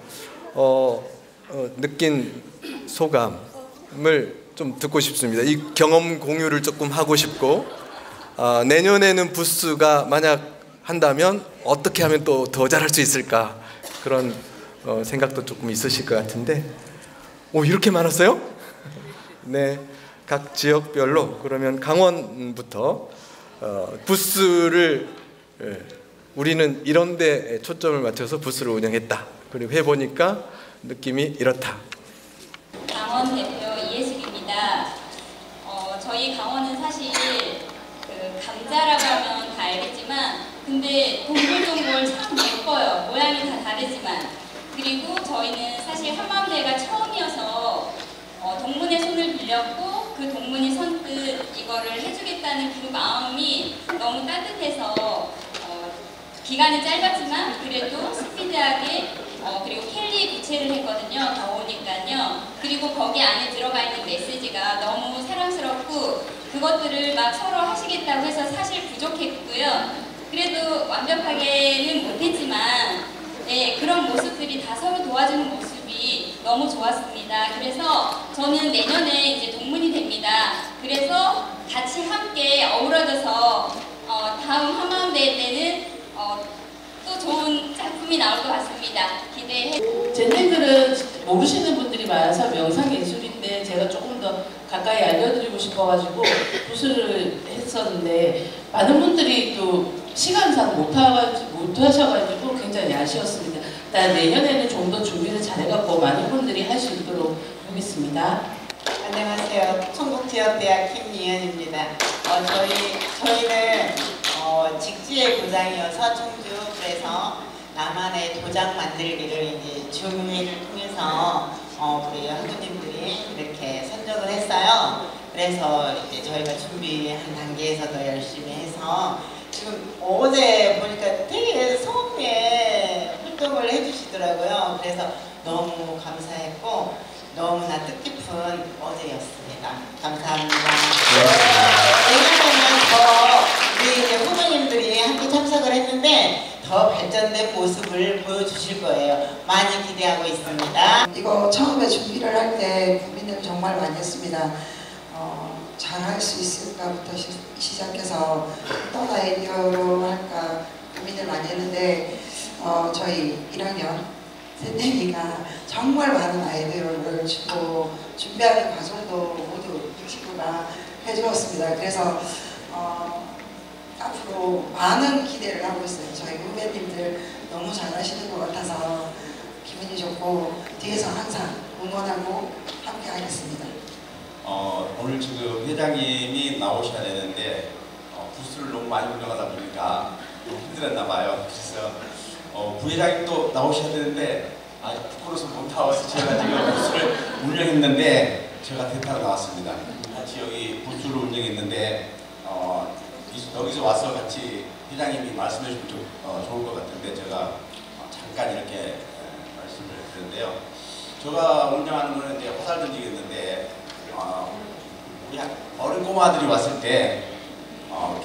느낀 소감을 좀 듣고 싶습니다. 이 경험 공유를 조금 하고 싶고, 내년에는 부스가 만약 한다면 어떻게 하면 또 더 잘할 수 있을까, 그런 생각도 조금 있으실 것 같은데. 이렇게 많았어요? 네, 각 지역별로. 그러면 강원부터 부스를 우리는 이런 데 초점을 맞춰서 부스를 운영했다, 그리고 해보니까 느낌이 이렇다. 강원 대표 이예숙입니다. 저희 강원은 사실 감자라고 하면 다 알겠지만, 근데 동글동글 참 예뻐요. 모양이 다 다르지만. 그리고 저희는 사실 한마음대회가 처음이어서 동문의 손을 빌렸고, 그 동문이 선뜻 이거를 해주겠다는 그 마음이 너무 따뜻해서 기간은 짧았지만 그래도 스피드하게 그리고 캘리 부채를 했거든요. 더우니까요. 그리고 거기 안에 들어가 있는 메시지가 너무 사랑스럽고, 그것들을 막 서로 하시겠다고 해서 사실 부족했고요. 그래도 완벽하게는 못했지만, 네, 그런 모습들이 다 서로 도와주는 모습이 너무 좋았습니다. 그래서 저는 내년에 이제 동문이 됩니다. 그래서 같이 함께 어우러져서 다음 한마음대회 때는 또 좋은 작품이 나올 것 같습니다. 기대해. 젠네들은 모르시는 분들이 많아서 명상예술인데 제가 조금 더 가까이 알려드리고 싶어가지고 부스를 했었는데, 많은 분들이 또 시간상 못 하셔가지고 굉장히 아쉬웠습니다. 일단 내년에는 좀 더 준비를 잘해갖고 많은 분들이 할 수 있도록 하겠습니다. 안녕하세요. 충북지역대학 김미연입니다. 저희는 직지의 고장이어서 청주, 그래서 나만의 도장 만들기를 이제 줌을 통해서 우리 학부님들이 이렇게 선정을 했어요. 그래서 이제 저희가 준비한 단계에서 더 열심히 해서 지금 어제 보니까 되게 성의에 활동을 해주시더라고요. 그래서 너무 감사했고 너무나 뜻깊은 어제였습니다. 감사합니다. 내년에는 더 우리 이제 후보님들이 함께 참석을 했는데 더 발전된 모습을 보여주실 거예요. 많이 기대하고 있습니다. 이거 처음에 준비를 할 때 고민을 정말 많이 했습니다. 잘할 수 있을까부터 시작해서 어떤 아이디어로 할까 고민을 많이 했는데 저희 1학년 새내기가 정말 많은 아이디어를 주고 준비하는 과정도 모두 이 친구가 해주었습니다. 그래서 앞으로 많은 기대를 하고 있어요. 저희 후배님들 너무 잘하시는 것 같아서 기분이 좋고 뒤에서 항상 응원하고 함께 하겠습니다. 오늘 지금 회장님이 나오셔야 되는데 부스를 너무 많이 운영하다 보니까 좀 힘들었나 봐요. 그래서 부회장님도 나오셔야 되는데 부끄러워서 못 나와서 제가 지금 부스를 운영했는데 제가 대타로 나왔습니다. 같이 여기 부스를 운영했는데 여기서 와서 같이 회장님이 말씀해 주면 좀 좋을 것 같은데 제가 잠깐 이렇게 말씀을 드렸는데요. 제가 운영하는 거는 이제 화살 던지겠는데 우리 어린 꼬마들이 왔을 때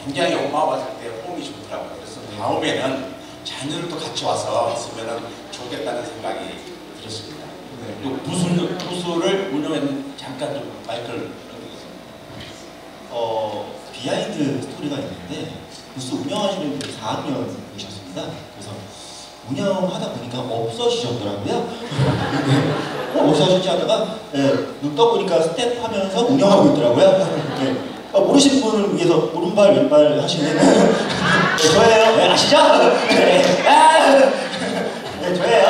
굉장히 엄마가 왔을 때 호응이 좋더라고요. 그래서 다음에는 자녀들도 같이 와서 있으면 좋겠다는 생각이 들었습니다. 네. 또 부스를 운영하는 잠깐 좀 마이크를 비하인드 스토리가 있는데 부스 운영하시는 분이 4학년이셨습니다. 그래서 운영하다 보니까 없어지셨더라고요. 없어지지 하다가 눈 떠보니까 스텝 하면서 운영하고 있더라고요. 모르시는 분을 위해서 오른발 왼발 하시는 저예요. 네, 아시죠? 네, 저예요.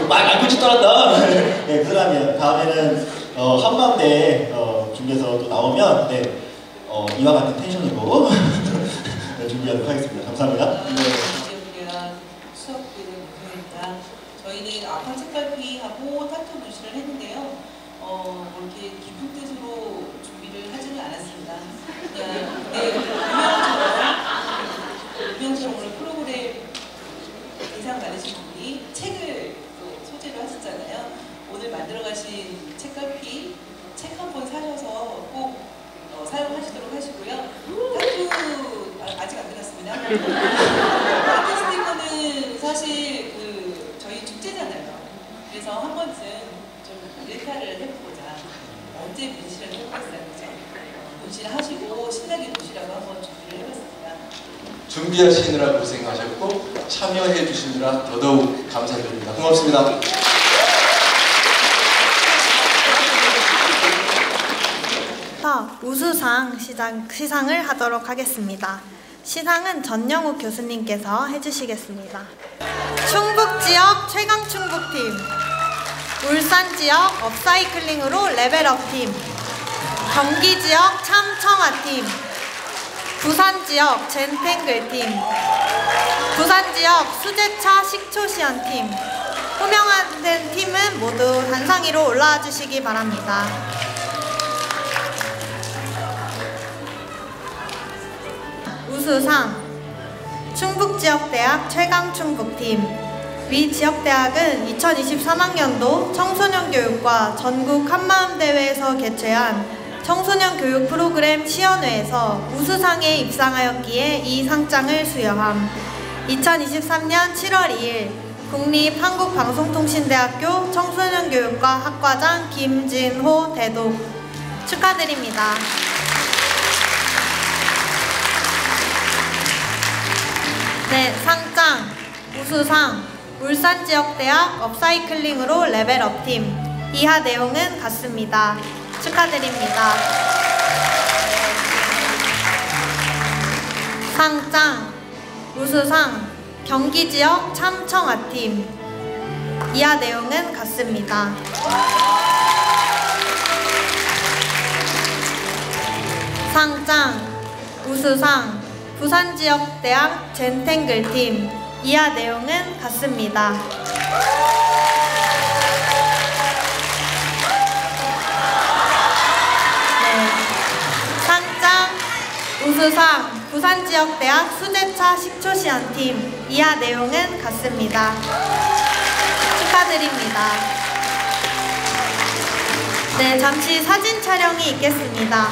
말고 떠났다. 네, 그 사람이에요. 다음에는 한마음대회 준비해서 또 나오면 이와 같은 텐션으로 준비하도록 하겠습니다. 감사합니다. 저희는 아판 책갈피하고 타투 문신을 했는데요. 이렇게 깊은 뜻으로 준비를 하지는 않았습니다. 그냥 유명처럼 오늘 페스티벌은 사실 저희 축제잖아요. 그래서 한 번쯤 좀 일탈을 해보고자 언제 분실을 해봤어요. 분실하시고 신나게 노시라고 한번 준비를 해봤습니다. 준비하시느라 고생하셨고 참여해 주시느라 더더욱 감사드립니다. 고맙습니다. 우수상 시상을 하도록 하겠습니다. 시상은 전영욱 교수님께서 해주시겠습니다. 충북지역 최강충북팀, 울산지역 업사이클링으로 레벨업팀, 경기지역 참청아팀, 부산지역 젠탱글팀, 부산지역 수제차 식초시연팀, 호명한 팀은 모두 단상위로 올라와 주시기 바랍니다. 우수상 충북지역대학 최강충북팀. 위 지역대학은 2023학년도 청소년교육과 전국 한마음대회에서 개최한 청소년 교육 프로그램 시연회에서 우수상에 입상하였기에 이 상장을 수여함. 2023년 7월 2일 국립한국방송통신대학교 청소년교육과 학과장 김진호 대독 축하드립니다. 네, 상장 우수상 울산지역대학 업사이클링으로 레벨업팀. 이하 내용은 같습니다. 축하드립니다. 상장 우수상 경기지역 참청아팀. 이하 내용은 같습니다. 상장 우수상 부산지역대학 젠탱글팀. 이하 내용은 같습니다. 네. 상장 우수상 부산지역대학 수제차 식초시연팀. 이하 내용은 같습니다. 축하드립니다. 네, 잠시 사진 촬영이 있겠습니다.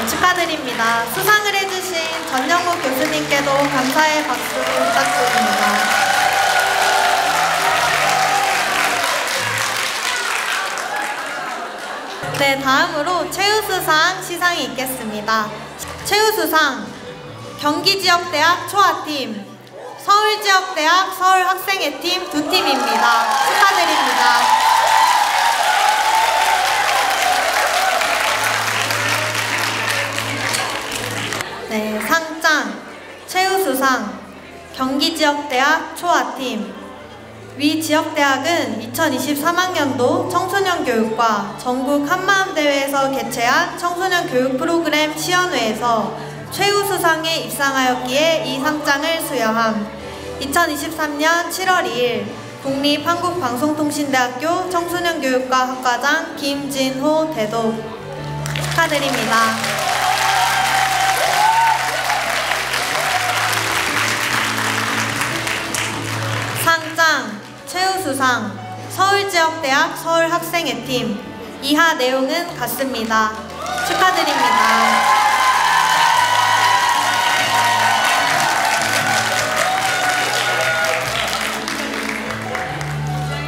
축하드립니다. 수상을 해주신 전영욱 교수님께도 감사의 박수 부탁드립니다. 네, 다음으로 최우수상 시상이 있겠습니다. 최우수상 경기지역대학 초아팀, 서울지역대학 서울학생회팀 두 팀입니다. 축하드립니다. 네, 상장 최우수상 경기지역대학 초아팀. 위 지역대학은 2023학년도 청소년교육과 전국 한마음대회에서 개최한 청소년 교육 프로그램 시연회에서 최우수상에 입상하였기에 이 상장을 수여함. 2023년 7월 2일 국립한국방송통신대학교 청소년교육과 학과장 김진호 대독 축하드립니다. 상장 최우수상 서울지역대학 서울학생회팀. 이하 내용은 같습니다. 축하드립니다.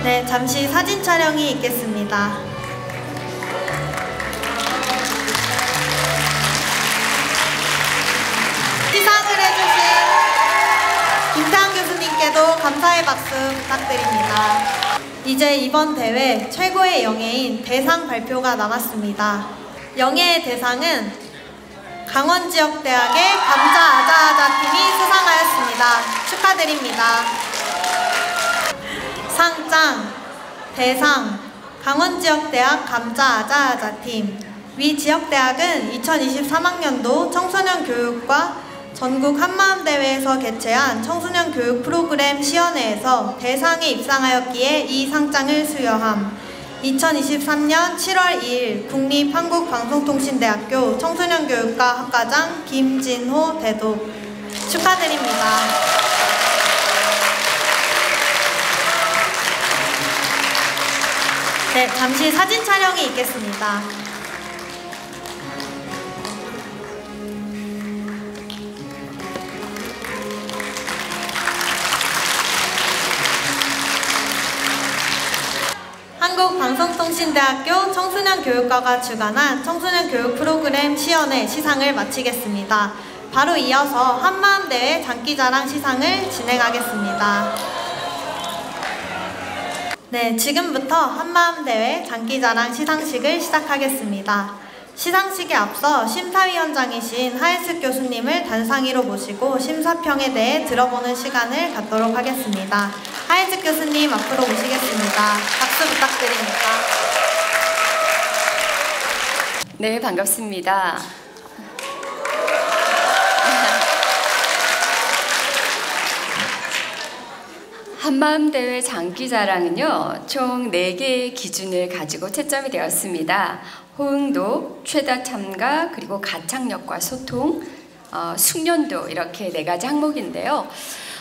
네, 잠시 사진 촬영이 있겠습니다. 시상을 해주신 김태환 교수님께도 감사의 박수 부탁드립니다. 이제 이번 대회 최고의 영예인 대상 발표가 남았습니다. 영예의 대상은 강원지역대학의 감자아자아자팀이 수상하였습니다. 축하드립니다. 상장 대상 강원지역대학 감자아자아자팀. 위 지역대학은 2023학년도 청소년교육과 전국 한마음대회에서 개최한 청소년 교육 프로그램 시연회에서 대상에 입상하였기에 이 상장을 수여함. 2023년 7월 2일 국립한국방송통신대학교 청소년교육과 학과장 김진호 대독 축하드립니다. 네, 잠시 사진 촬영이 있겠습니다. 한국방송통신대학교 청소년교육과가 주관한 청소년교육 프로그램 시연회 시상을 마치겠습니다. 바로 이어서 한마음대회 장기자랑 시상을 진행하겠습니다. 네, 지금부터 한마음대회 장기자랑 시상식을 시작하겠습니다. 시상식에 앞서 심사위원장이신 하예숙 교수님을 단상위로 모시고 심사평에 대해 들어보는 시간을 갖도록 하겠습니다. 하예숙 교수님 앞으로 모시겠습니다. 박수 부탁드립니다. 네, 반갑습니다. 한마음대회 장기자랑은요, 총 4개의 기준을 가지고 채점이 되었습니다. 호응도, 최다 참가, 그리고 가창력과 소통, 숙련도, 이렇게 4가지 항목인데요.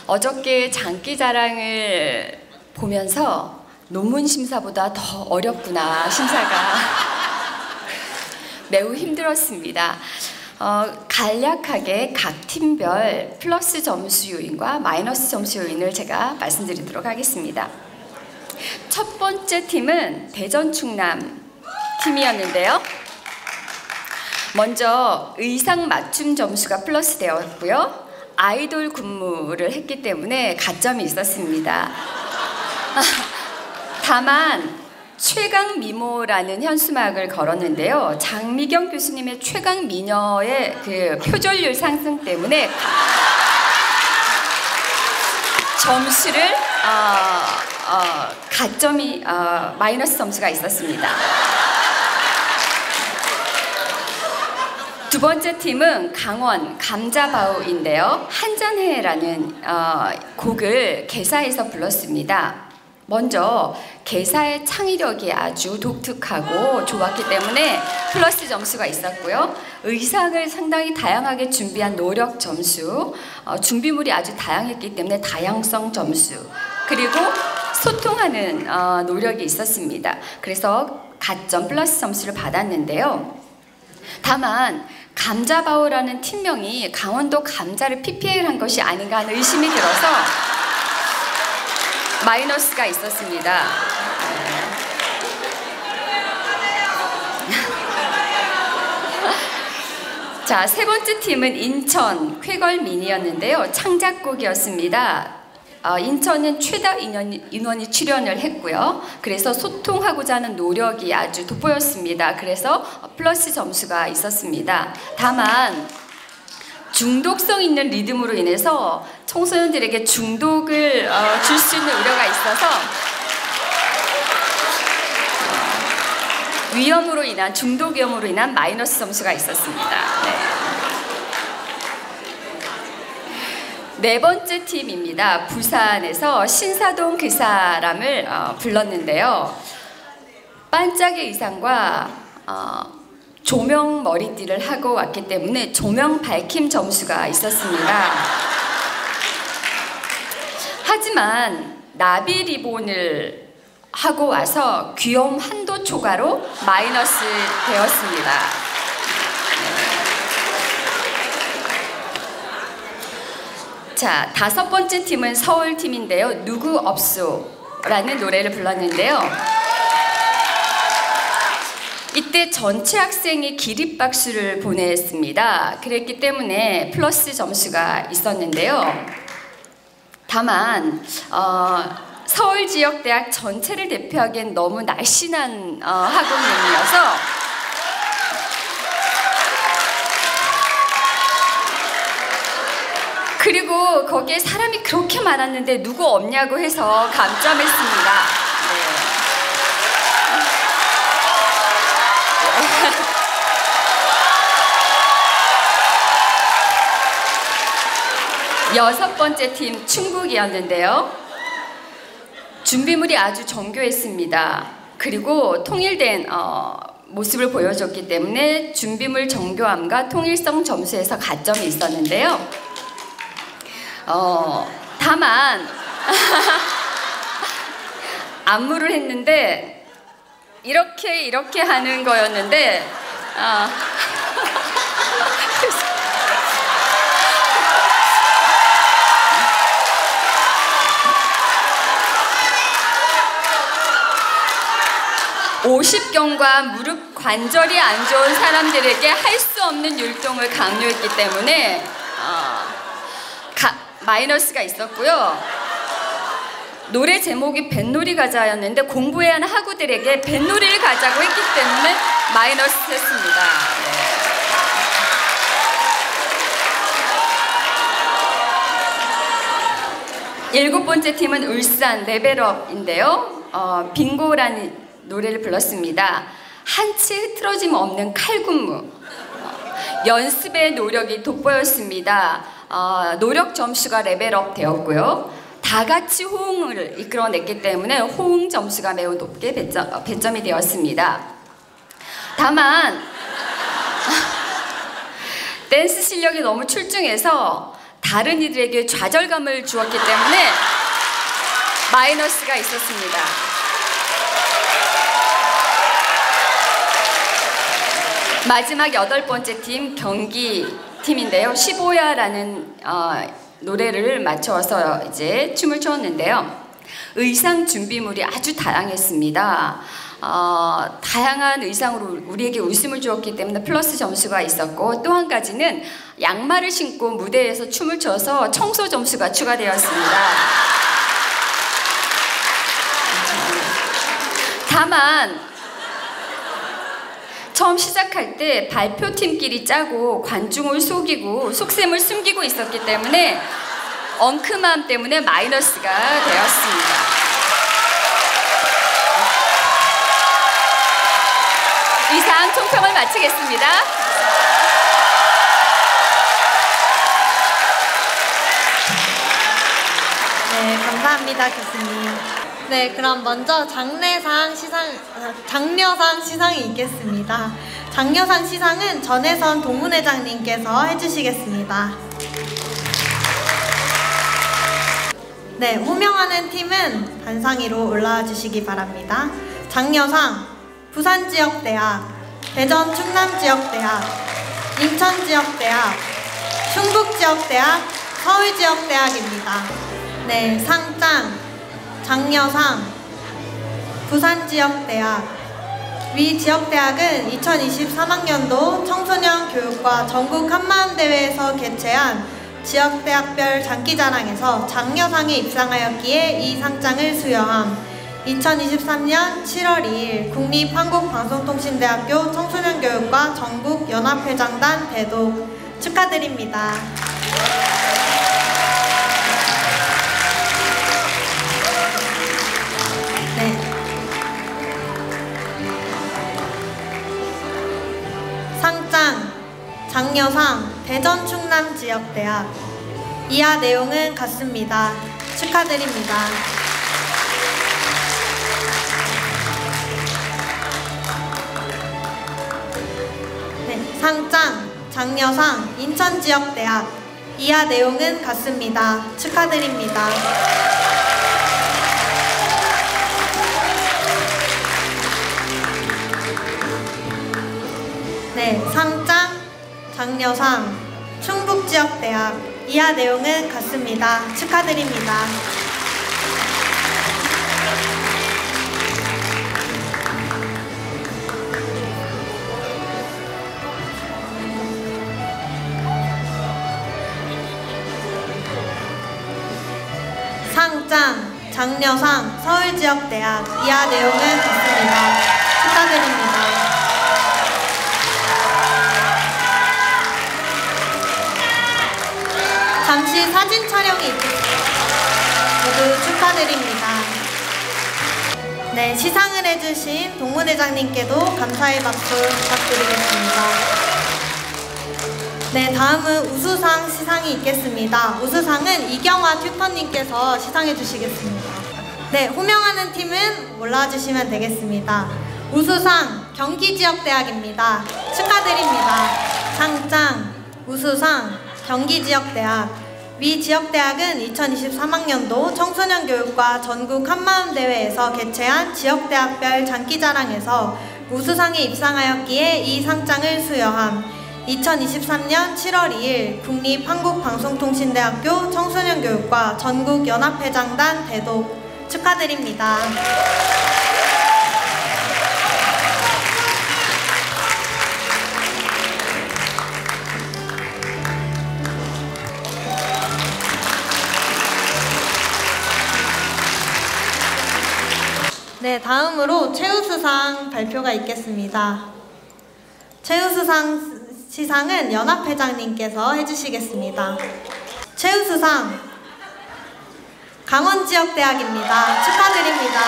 어저께 장기자랑을 보면서 논문 심사보다 더 어렵구나, 심사가. 매우 힘들었습니다. 간략하게 각 팀별 플러스 점수 요인과 마이너스 점수 요인을 제가 말씀드리도록 하겠습니다. 첫 번째 팀은 대전 충남 팀이었는데요. 먼저 의상 맞춤 점수가 플러스 되었고요. 아이돌 군무를 했기 때문에 가점이 있었습니다. 다만 최강 미모라는 현수막을 걸었는데요. 장미경 교수님의 최강 미녀의 그 표절률 상승 때문에 점수를 가점이 마이너스 점수가 있었습니다. 두 번째 팀은 강원 감자바우인데요. 한잔해라는 곡을 개사해서 불렀습니다. 먼저 개사의 창의력이 아주 독특하고 좋았기 때문에 플러스 점수가 있었고요. 의상을 상당히 다양하게 준비한 노력 점수, 준비물이 아주 다양했기 때문에 다양성 점수, 그리고 소통하는 노력이 있었습니다. 그래서 가점 플러스 점수를 받았는데요. 다만 감자바오라는 팀명이 강원도 감자를 PPL 한 것이 아닌가 하는 의심이 들어서 마이너스가 있었습니다. 자, 세 번째 팀은 인천 쾌걸미니였는데요. 창작곡이었습니다. 인천은 최다 인원이 출연을 했고요. 그래서 소통하고자 하는 노력이 아주 돋보였습니다. 그래서 플러스 점수가 있었습니다. 다만 중독성 있는 리듬으로 인해서 청소년들에게 중독을 줄 수 있는 우려가 있어서 중독 위험으로 인한 마이너스 점수가 있었습니다. 네 번째 팀입니다. 부산에서 신사동 그 사람을 불렀는데요. 반짝의 의상과 조명 머리띠를 하고 왔기 때문에 조명 밝힘 점수가 있었습니다. 하지만 나비 리본을 하고 와서 귀여움 한도 초과로 마이너스 되었습니다. 자, 다섯 번째 팀은 서울 팀인데요. 누구 없소라는 노래를 불렀는데요. 이때 전체 학생이 기립박수를 보냈습니다. 그랬기 때문에 플러스 점수가 있었는데요. 다만 서울 지역 대학 전체를 대표하기엔 너무 날씬한 학우님이어서 그리고 거기에 사람이 그렇게 많았는데 누구 없냐고 해서 감점했습니다. 여섯 번째 팀 충북이었는데요. 준비물이 아주 정교했습니다. 그리고 통일된 모습을 보여줬기 때문에 준비물 정교함과 통일성 점수에서 가점이 있었는데요. 다만 안무를 했는데 이렇게 하는 거였는데 50경과 무릎 관절이 안 좋은 사람들에게 할 수 없는 율동을 강요했기 때문에 마이너스가 있었고요. 노래 제목이 뱃놀이 가자였는데 공부해야 하는 학우들에게 뱃놀이를 가자고 했기 때문에 마이너스 했습니다. 네. 7번째 팀은 울산 레벨업인데요. 빙고라는 노래를 불렀습니다. 한 채 흐트러짐 없는 칼군무. 연습의 노력이 돋보였습니다. 노력 점수가 레벨업 되었고요. 다 같이 호응을 이끌어냈기 때문에 호응 점수가 매우 높게 배점이 되었습니다. 다만 댄스 실력이 너무 출중해서 다른 이들에게 좌절감을 주었기 때문에 마이너스가 있었습니다. 마지막 8번째 팀 경기 팀인데요. 15야라는 노래를 맞춰서 이제 춤을 췄는데요. 의상 준비물이 아주 다양했습니다. 다양한 의상으로 우리에게 웃음을 주었기 때문에 플러스 점수가 있었고, 또 한 가지는 양말을 신고 무대에서 춤을 춰서 청소 점수가 추가되었습니다. 다만 처음 시작할 때 발표팀끼리 짜고 관중을 속이고 속셈을 숨기고 있었기 때문에 엉큼함 때문에 마이너스가 되었습니다. 이상 총평을 마치겠습니다. 네, 감사합니다, 교수님. 네, 그럼 먼저 장려상 시상이 있겠습니다. 장려상 시상은 전혜선 동문회장님께서 해주시겠습니다. 네, 호명하는 팀은 단상위로 올라와 주시기 바랍니다. 장려상 부산지역대학, 대전 충남지역대학, 인천지역대학, 충북지역대학, 서울지역대학입니다. 네, 상장 장려상 부산지역대학. 위 지역대학은 2023학년도 청소년 교육과 전국 한마음대회에서 개최한 지역대학별 장기자랑에서 장려상에 입상하였기에 이 상장을 수여함. 2023년 7월 2일 국립한국방송통신대학교 청소년교육과 전국연합회장단 대독 축하드립니다. 네. 상장 장려상 대전 충남 지역대학. 이하 내용은 같습니다. 축하드립니다. 네, 상장 장려상 인천지역대학. 이하 내용은 같습니다. 축하드립니다. 네, 상장 장려상 충북지역대학. 이하 내용은 같습니다. 축하드립니다. 상장 장려상 서울지역대학. 이하 내용은 같습니다. 축하드립니다. 잠시 사진 촬영이 있겠습니다. 모두 축하드립니다. 네, 시상을 해주신 동문회장님께도 감사의 박수 부탁드리겠습니다. 네, 다음은 우수상 시상이 있겠습니다. 우수상은 이경화 튜터님께서 시상해 주시겠습니다. 네, 호명하는 팀은 올라와 주시면 되겠습니다. 우수상 경기지역대학입니다. 축하드립니다. 상장 우수상 경기지역대학. 위 지역대학은 2023학년도 청소년 교육과 전국 한마음 대회에서 개최한 지역대학별 장기자랑에서 우수상에 입상하였기에 이 상장을 수여함. 2023년 7월 2일 국립한국방송통신대학교 청소년교육과 전국연합회장단 대독 축하드립니다. 네, 다음으로 최우수상 발표가 있겠습니다. 최우수상 시상은 연합회장님께서 해주시겠습니다. 최우수상 강원지역대학입니다. 축하드립니다.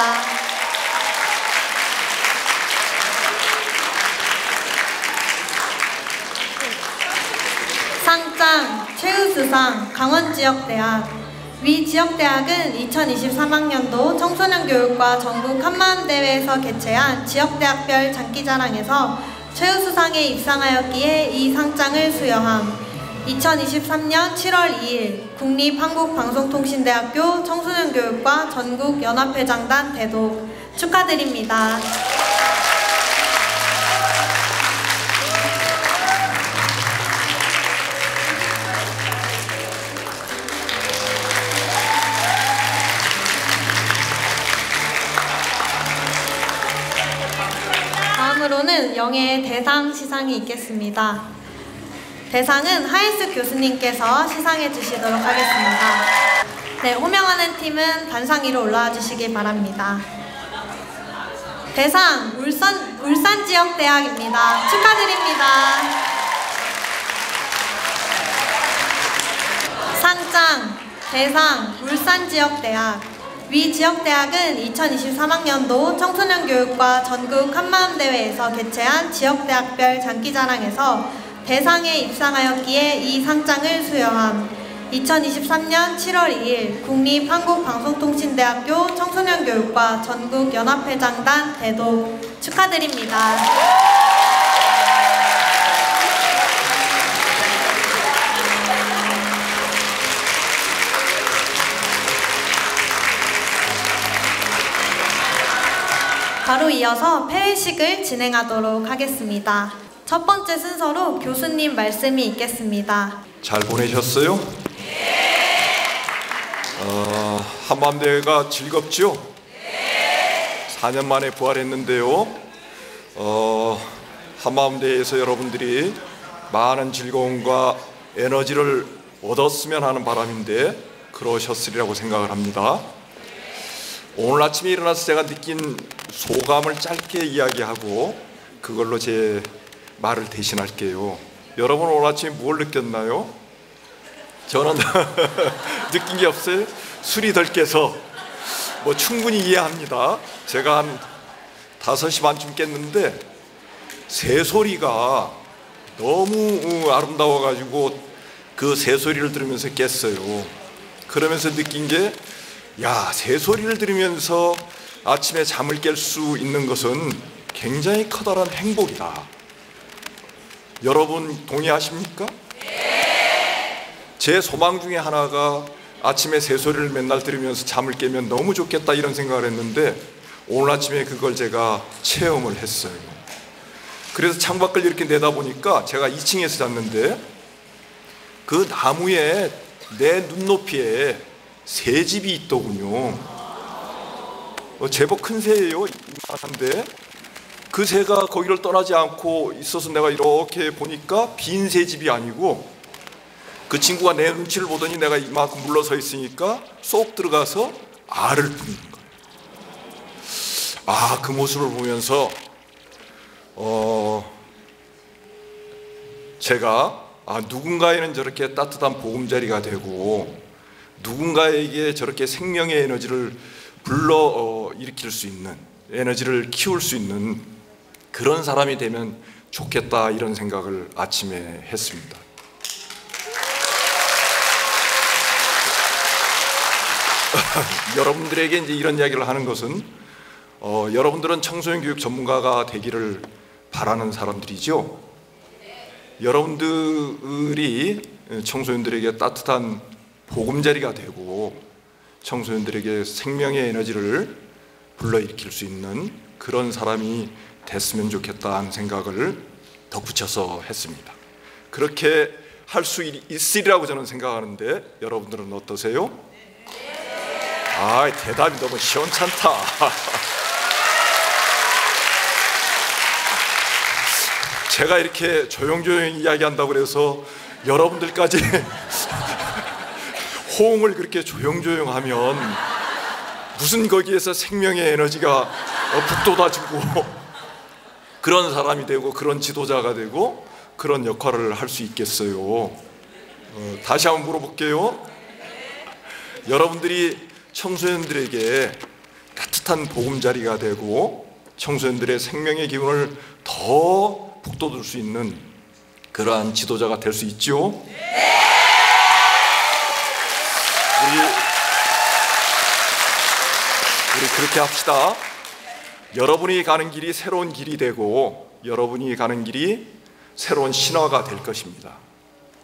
상장 최우수상 강원지역대학. 위 지역대학은 2023학년도 청소년교육과 전국 한마음대회에서 개최한 지역대학별 장기자랑에서 최우수상에 입상하였기에 이 상장을 수여함. 2023년 7월 2일 국립한국방송통신대학교 청소년교육과 전국연합회장단 대독 축하드립니다. 다음으로는 영예의 대상 시상이 있겠습니다. 대상은 하예스 교수님께서 시상해 주시도록 하겠습니다. 네, 호명하는 팀은 단상 위로 올라와 주시기 바랍니다. 대상 울산지역대학입니다. 축하드립니다. 상장 대상 울산지역대학. 위 지역대학은 2023학년도 청소년교육과 전국 한마음대회에서 개최한 지역대학별 장기자랑에서 대상에 입상하였기에 이 상장을 수여함. 2023년 7월 2일 국립한국방송통신대학교 청소년교육과 전국연합회장단 대독 축하드립니다. 바로 이어서 폐회식을 진행하도록 하겠습니다. 첫 번째 순서로 교수님 말씀이 있겠습니다. 잘 보내셨어요? 한마음대회가 즐겁죠? 4년 만에 부활했는데요. 한마음대회에서 여러분들이 많은 즐거움과 에너지를 얻었으면 하는 바람인데 그러셨으리라고 생각을 합니다. 오늘 아침에 일어나서 제가 느낀 소감을 짧게 이야기하고 그걸로 제 말을 대신할게요. 여러분 오늘 아침에 뭘 느꼈나요? 저는 느낀 게 없어요. 술이 덜 깨서 뭐 충분히 이해합니다. 제가 한 5시 반쯤 깼는데 새소리가 너무 아름다워가지고 그 새소리를 들으면서 깼어요. 그러면서 느낀 게 야, 새소리를 들으면서 아침에 잠을 깰 수 있는 것은 굉장히 커다란 행복이다. 여러분 동의하십니까? 제 소망 중에 하나가 아침에 새소리를 맨날 들으면서 잠을 깨면 너무 좋겠다 이런 생각을 했는데 오늘 아침에 그걸 제가 체험을 했어요. 그래서 창밖을 이렇게 내다보니까 제가 2층에서 잤는데 그 나무에 내 눈높이에 새집이 있더군요. 제법 큰 새예요. 이만한데 그 새가 거기를 떠나지 않고 있어서 내가 이렇게 보니까 빈 새집이 아니고 그 친구가 내 눈치를 보더니 내가 이만큼 물러서 있으니까 쏙 들어가서 알을 품는 거예요. 아, 그 모습을 보면서 제가 누군가에는 저렇게 따뜻한 보금자리가 되고 누군가에게 저렇게 생명의 에너지를 일으킬 수 있는, 에너지를 키울 수 있는 그런 사람이 되면 좋겠다 이런 생각을 아침에 했습니다. 여러분들에게 이제 이런 이야기를 하는 것은 여러분들은 청소년 교육 전문가가 되기를 바라는 사람들이죠. 여러분들이 청소년들에게 따뜻한 보금자리가 되고 청소년들에게 생명의 에너지를 불러일으킬 수 있는 그런 사람이 됐으면 좋겠다는 생각을 덧붙여서 했습니다. 그렇게 할 수 있으리라고 저는 생각하는데 여러분들은 어떠세요? 아, 대답이 너무 시원찮다. 제가 이렇게 조용조용히 이야기한다고 그래서 여러분들까지 호응을 그렇게 조용조용하면 무슨 거기에서 생명의 에너지가 북돋아지고 그런 사람이 되고 그런 지도자가 되고 그런 역할을 할 수 있겠어요? 다시 한번 물어볼게요. 여러분들이 청소년들에게 따뜻한 보금자리가 되고 청소년들의 생명의 기운을 더 북돋을 수 있는 그러한 지도자가 될 수 있죠? 우리 그렇게 합시다. 여러분이 가는 길이 새로운 길이 되고 여러분이 가는 길이 새로운 신화가 될 것입니다.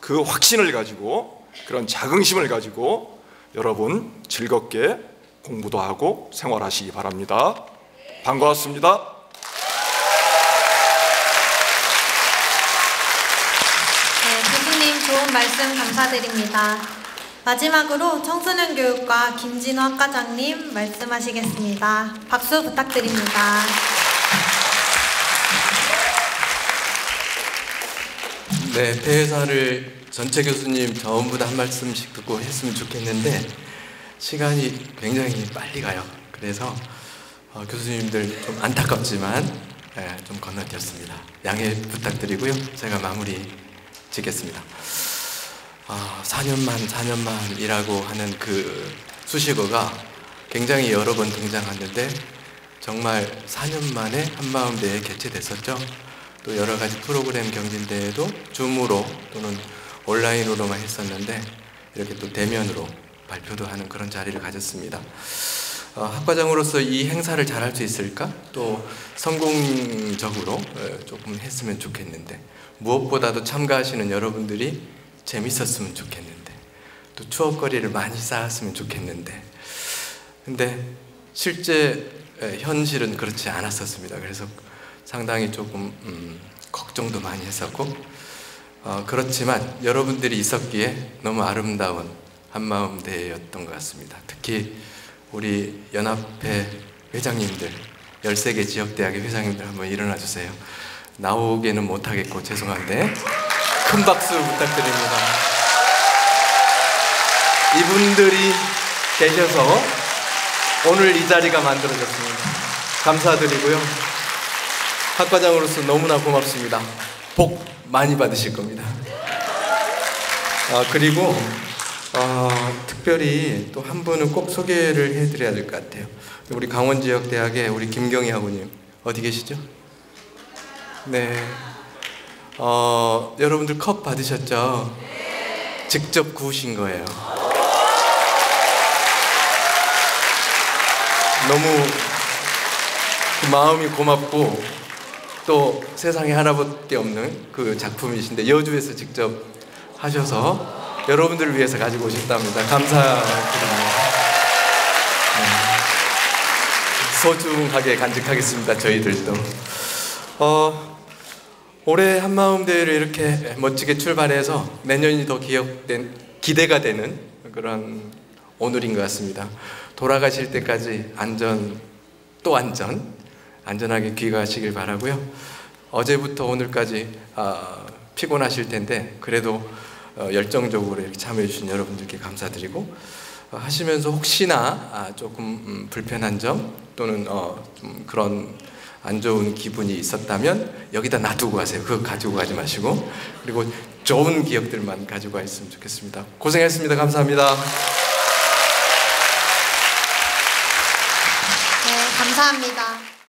그 확신을 가지고 그런 자긍심을 가지고 여러분 즐겁게 공부도 하고 생활하시기 바랍니다. 반가웠습니다. 네, 교수님 좋은 말씀 감사드립니다. 마지막으로 청소년 교육과 김진호 학과장님 말씀하시겠습니다. 박수 부탁드립니다. 네, 폐회사를 전체 교수님 전부 다 한 말씀씩 듣고 했으면 좋겠는데 시간이 굉장히 빨리 가요. 그래서 교수님들 좀 안타깝지만 좀 건너뛰었습니다. 양해 부탁드리고요. 제가 마무리 짓겠습니다. 4년만이라고 하는 그 수식어가 굉장히 여러 번 등장하는데 정말 4년 만에 한마음대에 개최됐었죠. 또 여러 가지 프로그램 경진대회도 줌으로 또는 온라인으로만 했었는데 이렇게 또 대면으로 발표도 하는 그런 자리를 가졌습니다. 학과장으로서 이 행사를 잘할 수 있을까? 또 성공적으로 조금 했으면 좋겠는데 무엇보다도 참가하시는 여러분들이 재밌었으면 좋겠는데 또 추억거리를 많이 쌓았으면 좋겠는데 근데 실제 현실은 그렇지 않았었습니다. 그래서 상당히 조금 걱정도 많이 했었고 그렇지만 여러분들이 있었기에 너무 아름다운 한마음대회였던 것 같습니다. 특히 우리 연합회 회장님들 13개 지역대학의 회장님들 한번 일어나 주세요. 나오기는 못하겠고 죄송한데 큰 박수 부탁드립니다. 이분들이 계셔서 오늘 이 자리가 만들어졌습니다. 감사드리고요. 학과장으로서 너무나 고맙습니다. 복 많이 받으실 겁니다. 그리고 특별히 또 한 분은 꼭 소개를 해드려야 될 것 같아요. 우리 강원지역대학의 우리 김경희 학우님 어디 계시죠? 네. 여러분들 컵 받으셨죠? 직접 구우신 거예요. 너무 마음이 고맙고 또 세상에 하나밖에 없는 그 작품이신데 여주에서 직접 하셔서 여러분들을 위해서 가지고 오셨답니다. 감사드립니다. 소중하게 간직하겠습니다. 저희들도. 올해 한마음대회를 이렇게 멋지게 출발해서 내년이 더 기대가 되는 그런 오늘인 것 같습니다. 돌아가실 때까지 안전하게 귀가하시길 바라고요. 어제부터 오늘까지 피곤하실 텐데 그래도 열정적으로 이렇게 참여해 주신 여러분들께 감사드리고 하시면서 혹시나 조금 불편한 점 또는 좀 그런 안 좋은 기분이 있었다면 여기다 놔두고 가세요. 그거 가지고 가지 마시고 그리고 좋은 기억들만 가지고 있으면 좋겠습니다. 고생했습니다. 감사합니다. 네, 감사합니다.